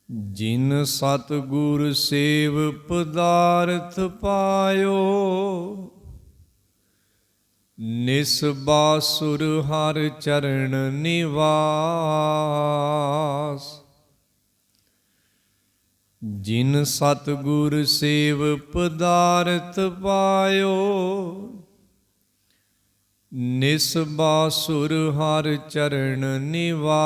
ਜਿਨ ਸਤਿਗੁਰ ਸੇਵ ਪਦਾਰਥ ਪਾਇਓ, ਨਿਸਬਾਸੁਰ ਹਰ ਚਰਨ ਨਿਵਾਸ। ਜਿਨ ਸਤਿਗੁਰ ਸੇਵ ਪਦਾਰਥ ਪਾਇਓ, ਨਿਸਬਾਸੁਰ ਹਰ ਚਰਨ ਨਿਵਾਸ।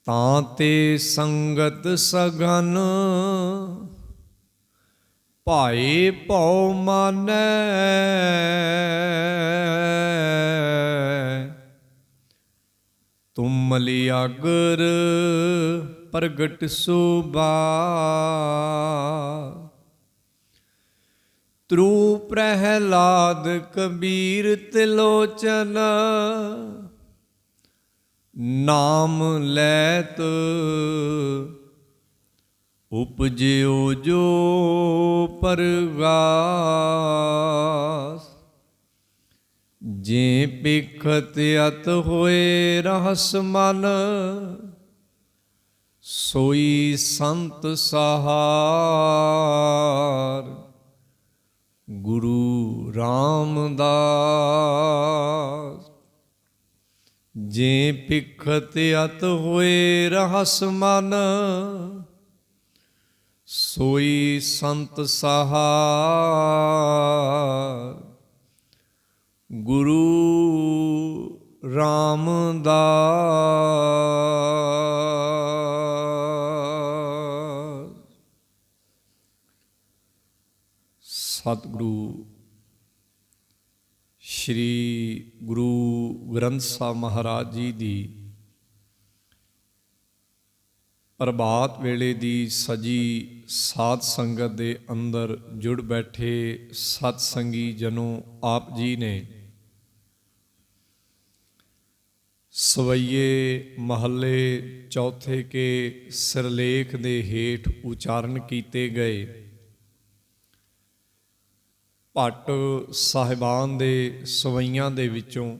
ਤਾਂ ਤੇ ਸੰਗਤ ਸਗਨ ਭਾਏ ਭਉ ਮਾਨੈ, ਤੁਮ ਲਿਆਗਰ ਪ੍ਰਗਟ ਸੁਭਾ। ਤ੍ਰੂ ਪ੍ਰਹਿਲਾਦ ਕਬੀਰ ਤਿਲੋਚਨ, ਨਾਮ ਲੈਤ ਉਪਜਿਓ ਜੋ ਪਰਗਾਸ। ਜੇ ਬਿਖਤ ਅਤ ਹੋਏ ਰਹਸ ਮਨ, ਸੋਈ ਸੰਤ ਸਹਾਰ ਗੁਰੂ ਰਾਮਦਾਸ। ਜੇ ਬਿਖਤ ਅਤ ਹੋਏ ਰਹਸ ਮਨ, ਸੋਈ ਸੰਤ ਸਹਾਰ ਗੁਰੂ ਰਾਮਦਾਸ। ਸਤਿਗੁਰੂ ਸ਼੍ਰੀ ਗੁਰੂ ਗ੍ਰੰਥ ਸਾਹਿਬ ਮਹਾਰਾਜ ਜੀ ਦੀ ਪ੍ਰਭਾਤ ਵੇਲੇ ਦੀ ਸਜੀ ਸਾਧ ਸੰਗਤ ਦੇ ਅੰਦਰ ਜੁੜ ਬੈਠੇ ਸਤ ਸੰਗੀ ਜਨੋਂ, ਆਪ ਜੀ ਨੇ ਸਵਈਏ ਮਹੱਲੇ ਚੌਥੇ ਕੇ ਸਿਰਲੇਖ ਦੇ ਹੇਠ ਉਚਾਰਨ ਕੀਤੇ ਗਏ ਭੱਟ ਸਾਹਿਬਾਨ ਦੇ ਸਵਈਆਂ ਦੇ ਵਿੱਚੋਂ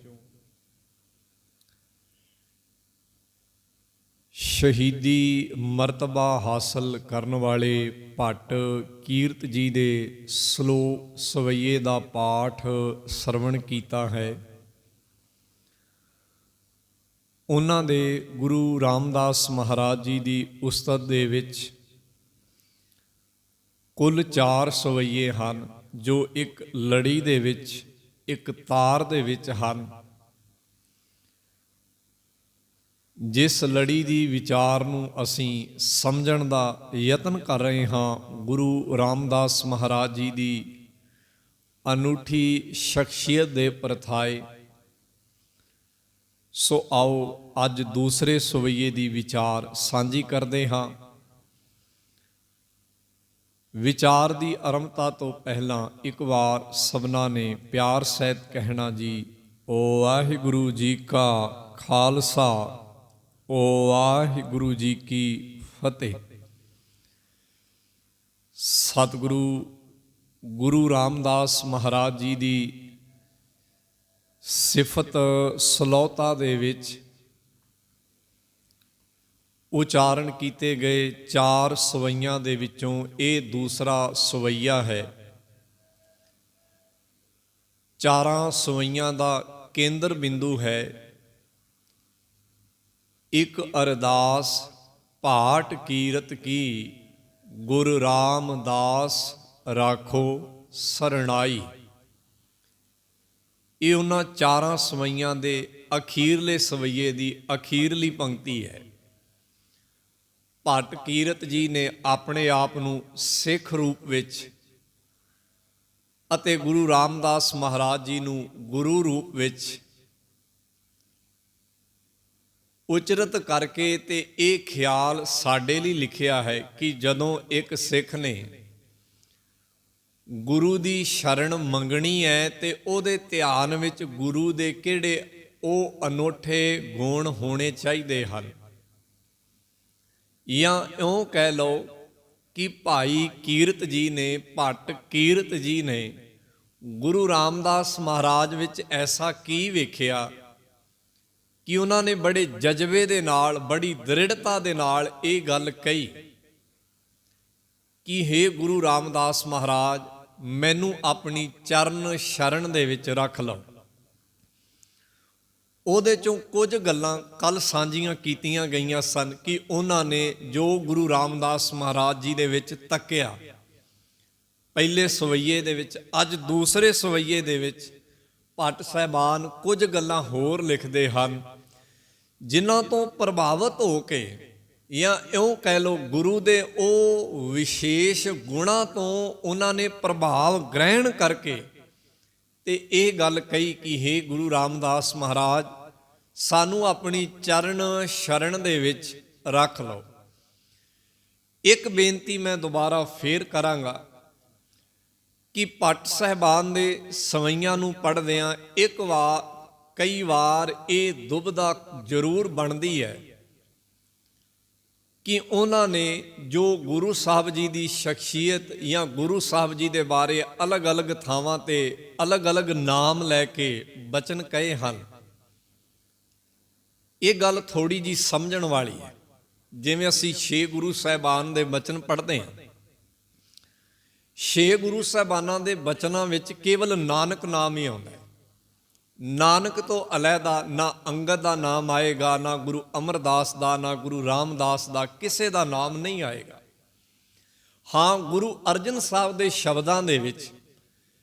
ਸ਼ਹੀਦੀ ਮਰਤਬਾ ਹਾਸਲ ਕਰਨ ਵਾਲੇ ਭੱਟ ਕੀਰਤ ਜੀ ਦੇ ਸਲੋਕ ਸਵਈਏ ਦਾ ਪਾਠ ਸਰਵਣ ਕੀਤਾ ਹੈ। ਉਹਨਾਂ ਦੇ ਗੁਰੂ ਰਾਮਦਾਸ ਮਹਾਰਾਜ ਜੀ ਦੀ ਉਸਤਤ ਦੇ ਵਿੱਚ ਕੁੱਲ 4 ਸਵਈਏ ਹਨ, ਜੋ ਇੱਕ ਲੜੀ ਦੇ ਵਿੱਚ, ਇੱਕ ਤਾਰ ਦੇ ਵਿੱਚ ਹਨ। ਜਿਸ ਲੜੀ ਦੀ ਵਿਚਾਰ ਨੂੰ ਅਸੀਂ ਸਮਝਣ ਦਾ ਯਤਨ ਕਰ ਰਹੇ ਹਾਂ, ਗੁਰੂ ਰਾਮਦਾਸ ਮਹਾਰਾਜ ਜੀ ਦੀ ਅਨੂਠੀ ਸ਼ਖਸੀਅਤ ਦੇ ਪਰਥਾਏ। ਸੋ ਆਓ ਅੱਜ ਦੂਸਰੇ ਸਵਈਏ ਦੀ ਵਿਚਾਰ ਸਾਂਝੀ ਕਰਦੇ ਹਾਂ। ਵਿਚਾਰ ਦੀ ਆਰੰਭਤਾ ਤੋਂ ਪਹਿਲਾਂ ਇੱਕ ਵਾਰ ਸਭਨਾਂ ਨੇ ਪਿਆਰ ਸਹਿਤ ਕਹਿਣਾ ਜੀ, ਓ ਵਾਹਿਗੁਰੂ ਜੀ ਕਾ ਖਾਲਸਾ, ਓ ਵਾਹਿਗੁਰੂ ਜੀ ਕੀ ਫਤਿਹ। ਸਤਿਗੁਰੂ ਗੁਰੂ ਰਾਮਦਾਸ ਮਹਾਰਾਜ ਜੀ ਦੀ ਸਿਫਤ ਸਲੋਤਾ ਦੇ ਵਿੱਚ ਉਚਾਰਨ ਕੀਤੇ ਗਏ 4 ਸਵਈਆਂ ਦੇ ਵਿੱਚੋਂ ਇਹ ਦੂਸਰਾ ਸਵਈਆ ਹੈ। 4 ਸਵਈਆਂ ਦਾ ਕੇਂਦਰ ਬਿੰਦੂ ਹੈ ਇੱਕ ਅਰਦਾਸ ਭਾਟ ਕੀਰਤ ਕੀ, ਗੁਰੂ ਰਾਮਦਾਸ ਰਾਖੋ ਸਰਣਾਈ। ਇਹ ਉਹਨਾਂ 4 ਸਵਈਆਂ ਦੇ ਅਖੀਰਲੇ ਸਵਈਏ ਦੀ ਅਖੀਰਲੀ ਪੰਕਤੀ ਹੈ। ਭੱਟ ਕੀਰਤ ਜੀ ਨੇ ਆਪਣੇ ਆਪ ਨੂੰ ਸਿੱਖ ਰੂਪ ਵਿੱਚ ਅਤੇ ਗੁਰੂ ਰਾਮਦਾਸ ਮਹਾਰਾਜ ਜੀ ਨੂੰ ਗੁਰੂ ਰੂਪ ਵਿੱਚ ਉਚਰਤ ਕਰਕੇ ਤੇ ਇਹ ਖਿਆਲ ਸਾਡੇ ਲਈ ਲਿਖਿਆ ਹੈ ਕਿ ਜਦੋਂ ਇੱਕ ਸਿੱਖ ਨੇ ਗੁਰੂ ਦੀ ਸ਼ਰਨ ਮੰਗਣੀ ਹੈ ਤੇ ਉਹਦੇ ਧਿਆਨ ਵਿੱਚ ਗੁਰੂ ਦੇ ਕਿਹੜੇ ਉਹ ਅਨੋਖੇ ਗੁਣ ਹੋਣੇ ਚਾਹੀਦੇ ਹਨ। ਜਾਂ ਇਉਂ ਕਹਿ ਲਓ ਕਿ ਭਾਈ ਕੀਰਤ ਜੀ ਨੇ, ਭੱਟ ਕੀਰਤ ਜੀ ਨੇ ਗੁਰੂ ਰਾਮਦਾਸ ਮਹਾਰਾਜ ਵਿੱਚ ਐਸਾ ਕੀ ਵੇਖਿਆ ਕਿ ਉਹਨਾਂ ਨੇ ਬੜੇ ਜਜ਼ਬੇ ਦੇ ਨਾਲ, ਬੜੀ ਦ੍ਰਿੜਤਾ ਦੇ ਨਾਲ ਇਹ ਗੱਲ ਕਹੀ ਕਿ ਹੇ ਗੁਰੂ ਰਾਮਦਾਸ ਮਹਾਰਾਜ, ਮੈਨੂੰ ਆਪਣੀ ਚਰਨ ਸ਼ਰਨ ਦੇ ਵਿੱਚ ਰੱਖ ਲਓ। ਉਹਦੇ ਚੋਂ ਕੁਝ ਗੱਲਾਂ ਕੱਲ ਸਾਂਝੀਆਂ ਕੀਤੀਆਂ ਗਈਆਂ ਸਨ ਕਿ ਉਹਨਾਂ ਨੇ ਜੋ ਗੁਰੂ ਰਾਮਦਾਸ ਮਹਾਰਾਜ ਜੀ ਦੇ ਵਿੱਚ ਤੱਕਿਆ ਪਹਿਲੇ ਸਵਈਏ ਦੇ ਵਿੱਚ, ਅੱਜ ਦੂਸਰੇ ਸਵਈਏ ਦੇ ਵਿੱਚ ਭੱਟ ਸਾਹਿਬਾਨ ਕੁਝ ਗੱਲਾਂ ਹੋਰ ਲਿਖਦੇ ਹਨ ਜਿਨ੍ਹਾਂ ਤੋਂ ਪ੍ਰਭਾਵਿਤ ਹੋ ਕੇ, ਜਾਂ ਇਉਂ ਕਹਿ ਲਓ ਗੁਰੂ ਦੇ ਉਹ ਵਿਸ਼ੇਸ਼ ਗੁਣਾਂ ਤੋਂ ਉਹਨਾਂ ਨੇ ਪ੍ਰਭਾਵ ਗ੍ਰਹਿਣ ਕਰਕੇ ਤੇ ਇਹ ਗੱਲ ਕਹੀ ਕਿ ਹੇ ਗੁਰੂ ਰਾਮਦਾਸ ਮਹਾਰਾਜ, ਸਾਨੂੰ ਆਪਣੀ ਚਰਨ ਸ਼ਰਨ ਦੇ ਵਿੱਚ ਰੱਖ ਲਓ। ਇੱਕ ਬੇਨਤੀ ਮੈਂ ਦੁਬਾਰਾ ਫੇਰ ਕਰਾਂਗਾ ਕਿ ਭੱਟ ਸਾਹਿਬਾਨ ਦੇ ਸਵਈਆਂ ਨੂੰ ਪੜ੍ਹਦਿਆਂ ਕਈ ਵਾਰ ਇਹ ਦੁਬਿਧਾ ਜ਼ਰੂਰ ਬਣਦੀ ਹੈ ਕਿ ਉਹਨਾਂ ਨੇ ਜੋ ਗੁਰੂ ਸਾਹਿਬ ਜੀ ਦੀ ਸ਼ਖਸੀਅਤ ਜਾਂ ਗੁਰੂ ਸਾਹਿਬ ਜੀ ਦੇ ਬਾਰੇ ਅਲੱਗ-ਅਲੱਗ ਥਾਵਾਂ ਤੇ ਅਲੱਗ-ਅਲੱਗ ਨਾਮ ਲੈ ਕੇ ਬਚਨ ਕਹੇ ਹਨ। ਇਹ ਗੱਲ ਥੋੜੀ ਜੀ ਸਮਝਣ ਵਾਲੀ ਹੈ। ਜਿਵੇਂ ਅਸੀਂ 6 ਗੁਰੂ ਸਾਹਿਬਾਨ ਦੇ ਬਚਨ ਪੜ੍ਹਦੇ ਹਾਂ, 6 ਗੁਰੂ ਸਾਹਿਬਾਨਾਂ ਦੇ ਬਚਨਾਂ ਵਿੱਚ ਕੇਵਲ ਨਾਨਕ ਨਾਮ ਹੀ ਆਉਂਦਾ ਹੈ। ਨਾਨਕ ਤੋਂ ਅਲੱਗਾ ਨਾ ਅੰਗਦ ਦਾ ਨਾਮ ਆਏਗਾ, ਨਾ ਗੁਰੂ ਅਮਰਦਾਸ ਦਾ, ਨਾ ਗੁਰੂ ਰਾਮਦਾਸ ਦਾ, ਕਿਸੇ ਦਾ ਨਾਮ ਨਹੀਂ ਆਏਗਾ। ਹਾਂ, ਗੁਰੂ ਅਰਜਨ ਸਾਹਿਬ ਦੇ ਸ਼ਬਦਾਂ ਦੇ ਵਿੱਚ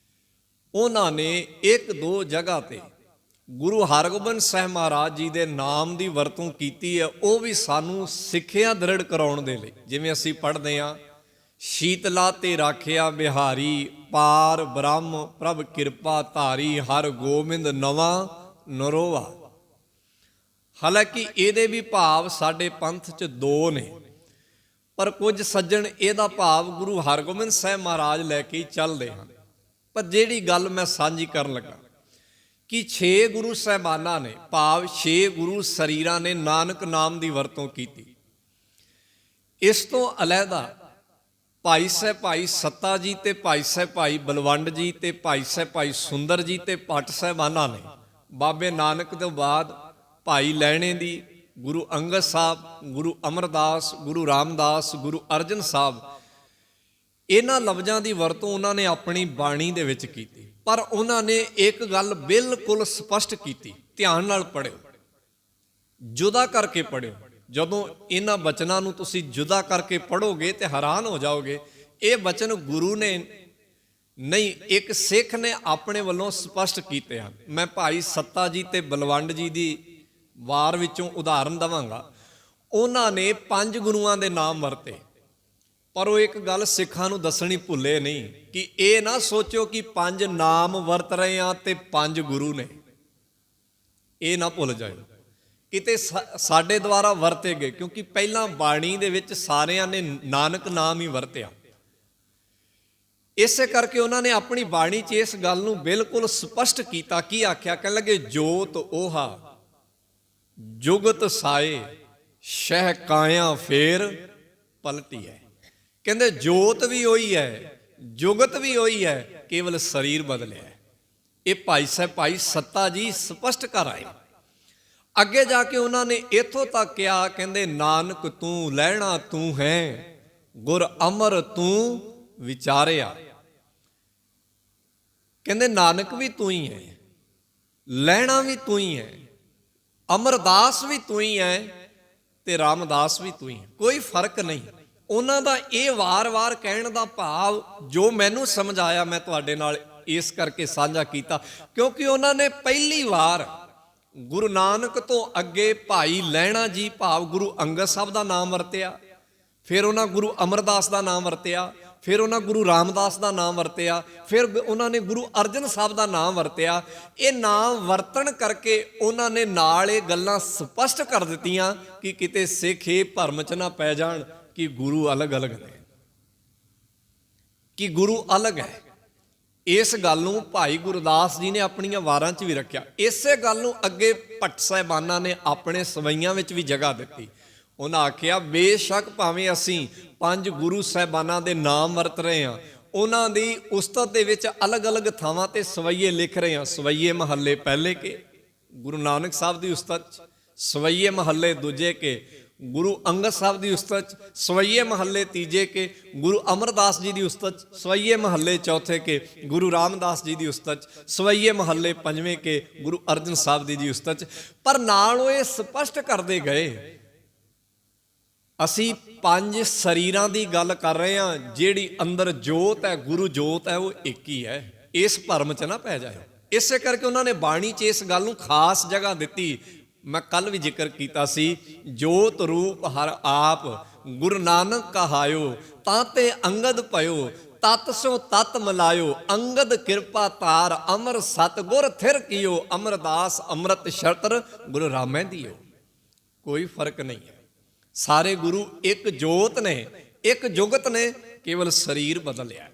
ਉਹਨਾਂ ਨੇ 1-2 ਜਗ੍ਹਾ ਤੇ ਗੁਰੂ ਹਰਗੋਬਿੰਦ ਸਾਹਿਬ ਮਹਾਰਾਜ ਜੀ ਦੇ ਨਾਮ ਦੀ ਵਰਤੋਂ ਕੀਤੀ ਹੈ, ਉਹ ਵੀ ਸਾਨੂੰ ਸਿੱਖਿਆ ਦ੍ਰਿੜ ਕਰਾਉਣ ਦੇ ਲਈ। ਜਿਵੇਂ ਅਸੀਂ ਪੜ੍ਹਦੇ ਹਾਂ, ਸ਼ੀਤਲਾ ਤੇ ਰਾਖਿਆ ਬਿਹਾਰੀ, ਪਾਰ ਬ੍ਰਹਮ ਪ੍ਰਭ ਕਿਰਪਾ ਧਾਰੀ, ਹਰ ਗੋਬਿੰਦ ਨਵਾਂ ਨਰੋਵਾ। ਹਾਲਾਂਕਿ ਇਹਦੇ ਵੀ ਭਾਵ ਸਾਡੇ ਪੰਥ 'ਚ 2 ਨੇ, ਪਰ ਕੁਝ ਸੱਜਣ ਇਹਦਾ ਭਾਵ ਗੁਰੂ ਹਰਗੋਬਿੰਦ ਸਾਹਿਬ ਮਹਾਰਾਜ ਲੈ ਕੇ ਚੱਲਦੇ ਹਨ। ਪਰ ਜਿਹੜੀ ਗੱਲ ਮੈਂ ਸਾਂਝੀ ਕਰਨ ਲੱਗਾ ਕਿ 6 ਗੁਰੂ ਸਾਹਿਬਾਨਾਂ ਨੇ, ਭਾਵ 6 ਗੁਰੂ ਸਰੀਰਾਂ ਨੇ ਨਾਨਕ ਨਾਮ ਦੀ ਵਰਤੋਂ ਕੀਤੀ। ਇਸ ਤੋਂ ਅਲੱਗਾ ਭਾਈ ਸਾਹਿਬ ਭਾਈ ਸੱਤਾ ਜੀ ਤੇ ਭਾਈ ਸਾਹਿਬ ਭਾਈ ਬਲਵੰਡ ਜੀ ਤੇ ਭਾਈ ਸਾਹਿਬ ਭਾਈ ਸੁੰਦਰ ਜੀ ਤੇ ਭੱਟ ਸਾਹਿਬਾਨਾਂ ਨੇ ਬਾਬੇ ਨਾਨਕ ਤੋਂ ਬਾਅਦ ਭਾਈ ਲਹਿਣੇ ਦੀ, ਗੁਰੂ ਅੰਗਦ ਸਾਹਿਬ, ਗੁਰੂ ਅਮਰਦਾਸ, ਗੁਰੂ ਰਾਮਦਾਸ, ਗੁਰੂ ਅਰਜਨ ਸਾਹਿਬ, ਇਹਨਾਂ ਲਫ਼ਜ਼ਾਂ ਦੀ ਵਰਤੋਂ ਉਹਨਾਂ ਨੇ ਆਪਣੀ ਬਾਣੀ ਦੇ ਵਿੱਚ ਕੀਤੀ। ਪਰ ਉਹਨਾਂ ਨੇ ਇੱਕ ਗੱਲ ਬਿਲਕੁਲ ਸਪਸ਼ਟ ਕੀਤੀ, ਧਿਆਨ ਨਾਲ ਪੜ੍ਹਿਓ, ਜੁਦਾ ਕਰਕੇ ਪੜ੍ਹਿਓ। ਜਦੋਂ ਇਹਨਾਂ ਬਚਨਾਂ ਨੂੰ ਤੁਸੀਂ ਜੁਦਾ ਕਰਕੇ ਪੜ੍ਹੋਗੇ ਤੇ ਹੈਰਾਨ ਹੋ ਜਾਓਗੇ। ਇਹ ਬਚਨ ਗੁਰੂ ਨੇ ਨਹੀਂ, ਇੱਕ ਸਿੱਖ ਨੇ ਆਪਣੇ ਵੱਲੋਂ ਸਪਸ਼ਟ ਕੀਤੇ ਹਨ। ਮੈਂ ਭਾਈ ਸੱਤਾ ਜੀ ਤੇ ਬਲਵੰਡ ਜੀ ਦੀ ਵਾਰ ਵਿੱਚੋਂ ਉਦਾਹਰਨ ਦੇਵਾਂਗਾ। ਉਹਨਾਂ ਨੇ 5 ਗੁਰੂਆਂ ਦੇ ਨਾਮ ਵਰਤੇ, ਪਰ ਉਹ ਇੱਕ ਗੱਲ ਸਿੱਖਾਂ ਨੂੰ ਦੱਸਣੀ ਭੁੱਲੇ ਨਹੀਂ ਕਿ ਇਹ ਨਾ ਸੋਚੋ ਕਿ 5 ਨਾਮ ਵਰਤ ਰਹੇ ਆ ਤੇ 5 ਗੁਰੂ ਨੇ। ਇਹ ਨਾ ਭੁੱਲ ਜਾਓ ਕਿਤੇ ਸਾਡੇ ਦੁਆਰਾ ਵਰਤੇ ਗਏ, ਕਿਉਂਕਿ ਪਹਿਲਾਂ ਬਾਣੀ ਦੇ ਵਿੱਚ ਸਾਰਿਆਂ ਨੇ ਨਾਨਕ ਨਾਮ ਹੀ ਵਰਤਿਆ। ਇਸੇ ਕਰਕੇ ਉਹਨਾਂ ਨੇ ਆਪਣੀ ਬਾਣੀ 'ਚ ਇਸ ਗੱਲ ਨੂੰ ਬਿਲਕੁਲ ਸਪਸ਼ਟ ਕੀਤਾ। ਕੀ ਆਖਿਆ? ਕਹਿਣ ਲੱਗੇ, ਜੋਤ ਓਹਾ ਜੁਗਤ ਸਾਏ, ਸ਼ਹਿ ਕਾਇਆ ਫੇਰ ਪਲਟੀ ਹੈ। ਕਹਿੰਦੇ ਜੋਤ ਵੀ ਉਹੀ ਹੈ, ਜੁਗਤ ਵੀ ਉਹੀ ਹੈ, ਕੇਵਲ ਸਰੀਰ ਬਦਲਿਆ ਹੈ। ਇਹ ਭਾਈ ਸਾਹਿਬ ਭਾਈ ਸੱਤਾ ਜੀ ਸਪਸ਼ਟ ਕਰ ਆਏ। ਅੱਗੇ ਜਾ ਕੇ ਉਹਨਾਂ ਨੇ ਇੱਥੋਂ ਤੱਕ ਕਿਹਾ, ਕਹਿੰਦੇ ਨਾਨਕ ਤੂੰ ਲੈਣਾ ਤੂੰ ਹੈ, ਗੁਰ ਅਮਰ ਤੂੰ ਵਿਚਾਰਿਆ। ਕਹਿੰਦੇ ਨਾਨਕ ਵੀ ਤੂੰ ਹੀ ਹੈ, ਲੈਣਾ ਵੀ ਤੂੰ ਹੀ ਹੈ, ਅਮਰਦਾਸ ਵੀ ਤੂੰ ਹੀ ਹੈ ਤੇ ਰਾਮਦਾਸ ਵੀ ਤੂੰ ਹੀ ਹੈ, ਕੋਈ ਫਰਕ ਨਹੀਂ। ਉਹਨਾਂ ਦਾ ਇਹ ਵਾਰ-ਵਾਰ ਕਹਿਣ ਦਾ ਭਾਵ ਜੋ ਮੈਨੂੰ ਸਮਝ ਆਇਆ, ਮੈਂ ਤੁਹਾਡੇ ਨਾਲ ਇਸ ਕਰਕੇ ਸਾਂਝਾ ਕੀਤਾ ਕਿਉਂਕਿ ਉਹਨਾਂ ਨੇ ਪਹਿਲੀ ਵਾਰ ਗੁਰੂ ਨਾਨਕ ਤੋਂ ਅੱਗੇ ਭਾਈ ਲਹਿਣਾ ਜੀ ਭਾਵ ਗੁਰੂ ਅੰਗਦ ਸਾਹਿਬ ਦਾ ਨਾਮ ਵਰਤਿਆ, ਫਿਰ ਉਹਨਾਂ ਗੁਰੂ ਅਮਰਦਾਸ ਦਾ ਨਾਮ ਵਰਤਿਆ, ਫਿਰ ਉਹਨਾਂ ਗੁਰੂ ਰਾਮਦਾਸ ਦਾ ਨਾਮ ਵਰਤਿਆ, ਫਿਰ ਉਹਨਾਂ ਨੇ ਗੁਰੂ ਅਰਜਨ ਸਾਹਿਬ ਦਾ ਨਾਮ ਵਰਤਿਆ। ਇਹ ਨਾਮ ਵਰਤਣ ਕਰਕੇ ਉਹਨਾਂ ਨੇ ਨਾਲ ਇਹ ਗੱਲਾਂ ਸਪਸ਼ਟ ਕਰ ਦਿੱਤੀਆਂ ਕਿ ਕਿਤੇ ਸਿੱਖ ਇਹ ਭਰਮ 'ਚ ਨਾ ਪੈ ਜਾਣ ਕਿ ਗੁਰੂ ਅਲੱਗ-ਅਲੱਗ ਨੇ, ਕਿ ਗੁਰੂ ਅਲੱਗ ਹੈ। ਇਸ ਗੱਲ ਨੂੰ ਭਾਈ ਗੁਰਦਾਸ ਜੀ ਨੇ ਆਪਣੀਆਂ ਵਾਰਾਂ 'ਚ ਵੀ ਰੱਖਿਆ। ਇਸੇ ਗੱਲ ਨੂੰ ਅੱਗੇ ਭੱਟ ਸਾਹਿਬਾਨਾਂ ਨੇ ਆਪਣੇ ਸਵਈਆਂ ਵਿੱਚ ਵੀ ਜਗ੍ਹਾ ਦਿੱਤੀ। ਉਹਨਾਂ ਆਖਿਆ, ਬੇਸ਼ੱਕ ਭਾਵੇਂ ਅਸੀਂ 5 ਗੁਰੂ ਸਾਹਿਬਾਨਾਂ ਦੇ ਨਾਮ ਵਰਤ ਰਹੇ ਹਾਂ, ਉਹਨਾਂ ਦੀ ਉਸਤਤ ਦੇ ਵਿੱਚ ਅਲੱਗ-ਅਲੱਗ ਥਾਵਾਂ ਤੇ ਸਵਈਏ ਲਿਖ ਰਹੇ ਹਾਂ। ਸਵਈਏ ਮਹੱਲੇ ਪਹਿਲੇ ਕੇ ਗੁਰੂ ਨਾਨਕ ਸਾਹਿਬ ਦੀ ਉਸਤਤ 'ਚ, ਸਵਈਏ ਮਹੱਲੇ ਦੂਜੇ ਕੇ ਗੁਰੂ ਅੰਗਦ ਸਾਹਿਬ ਦੀ ਉਸਤਤ 'ਚ, ਸਵਈਏ ਮਹੱਲੇ ਤੀਜੇ ਕੇ ਗੁਰੂ ਅਮਰਦਾਸ ਜੀ ਦੀ ਉਸਤਤ 'ਚ, ਸਵਈਏ ਮਹੱਲੇ ਚੌਥੇ ਕੇ ਗੁਰੂ ਰਾਮਦਾਸ ਜੀ ਦੀ ਉਸਤਤ 'ਚ, ਸਵਈਏ ਮਹੱਲੇ ਪੰਜਵੇਂ ਕੇ ਗੁਰੂ ਅਰਜਨ ਸਾਹਿਬ ਦੀ ਉਸਤਤ 'ਚ। ਪਰ ਨਾਲ ਉਹ ਇਹ ਸਪਸ਼ਟ ਕਰਦੇ ਗਏ, ਅਸੀਂ 5 ਸਰੀਰਾਂ ਦੀ ਗੱਲ ਕਰ ਰਹੇ ਹਾਂ, ਜਿਹੜੀ ਅੰਦਰ ਜੋਤ ਹੈ, ਗੁਰੂ ਜੋਤ ਹੈ, ਉਹ ਇੱਕ ਹੀ ਹੈ। ਇਸ ਭਰਮ 'ਚ ਨਾ ਪੈ ਜਾਏ। ਇਸੇ ਕਰਕੇ ਉਹਨਾਂ ਨੇ ਬਾਣੀ 'ਚ ਇਸ ਗੱਲ ਨੂੰ ਖਾਸ ਜਗ੍ਹਾ ਦਿੱਤੀ। ਮੈਂ ਕੱਲ ਵੀ ਜ਼ਿਕਰ ਕੀਤਾ ਸੀ, ਜੋਤ ਰੂਪ ਹਰ ਆਪ ਗੁਰੂ ਨਾਨਕ ਕਹਾਇਓ, ਤਾਂ ਤੇ ਅੰਗਦ ਭਇਓ, ਤਤ ਸੋ ਤਤ ਮਿਲਾਇਓ, ਅੰਗਦ ਕਿਰਪਾ ਤਾਰ ਅਮਰ ਸਤ ਗੁਰ ਥਿਰ ਕੀਓ, ਅਮਰਦਾਸ ਅੰਮ੍ਰਿਤ ਸ਼ਰਤਰ ਗੁਰੂ ਰਾਮੈ ਦੀਓ। ਕੋਈ ਫਰਕ ਨਹੀਂ ਹੈ, ਸਾਰੇ ਗੁਰੂ ਇੱਕ ਜੋਤ ਨੇ, ਇੱਕ ਜੁਗਤ ਨੇ, ਕੇਵਲ ਸਰੀਰ ਬਦਲਿਆ।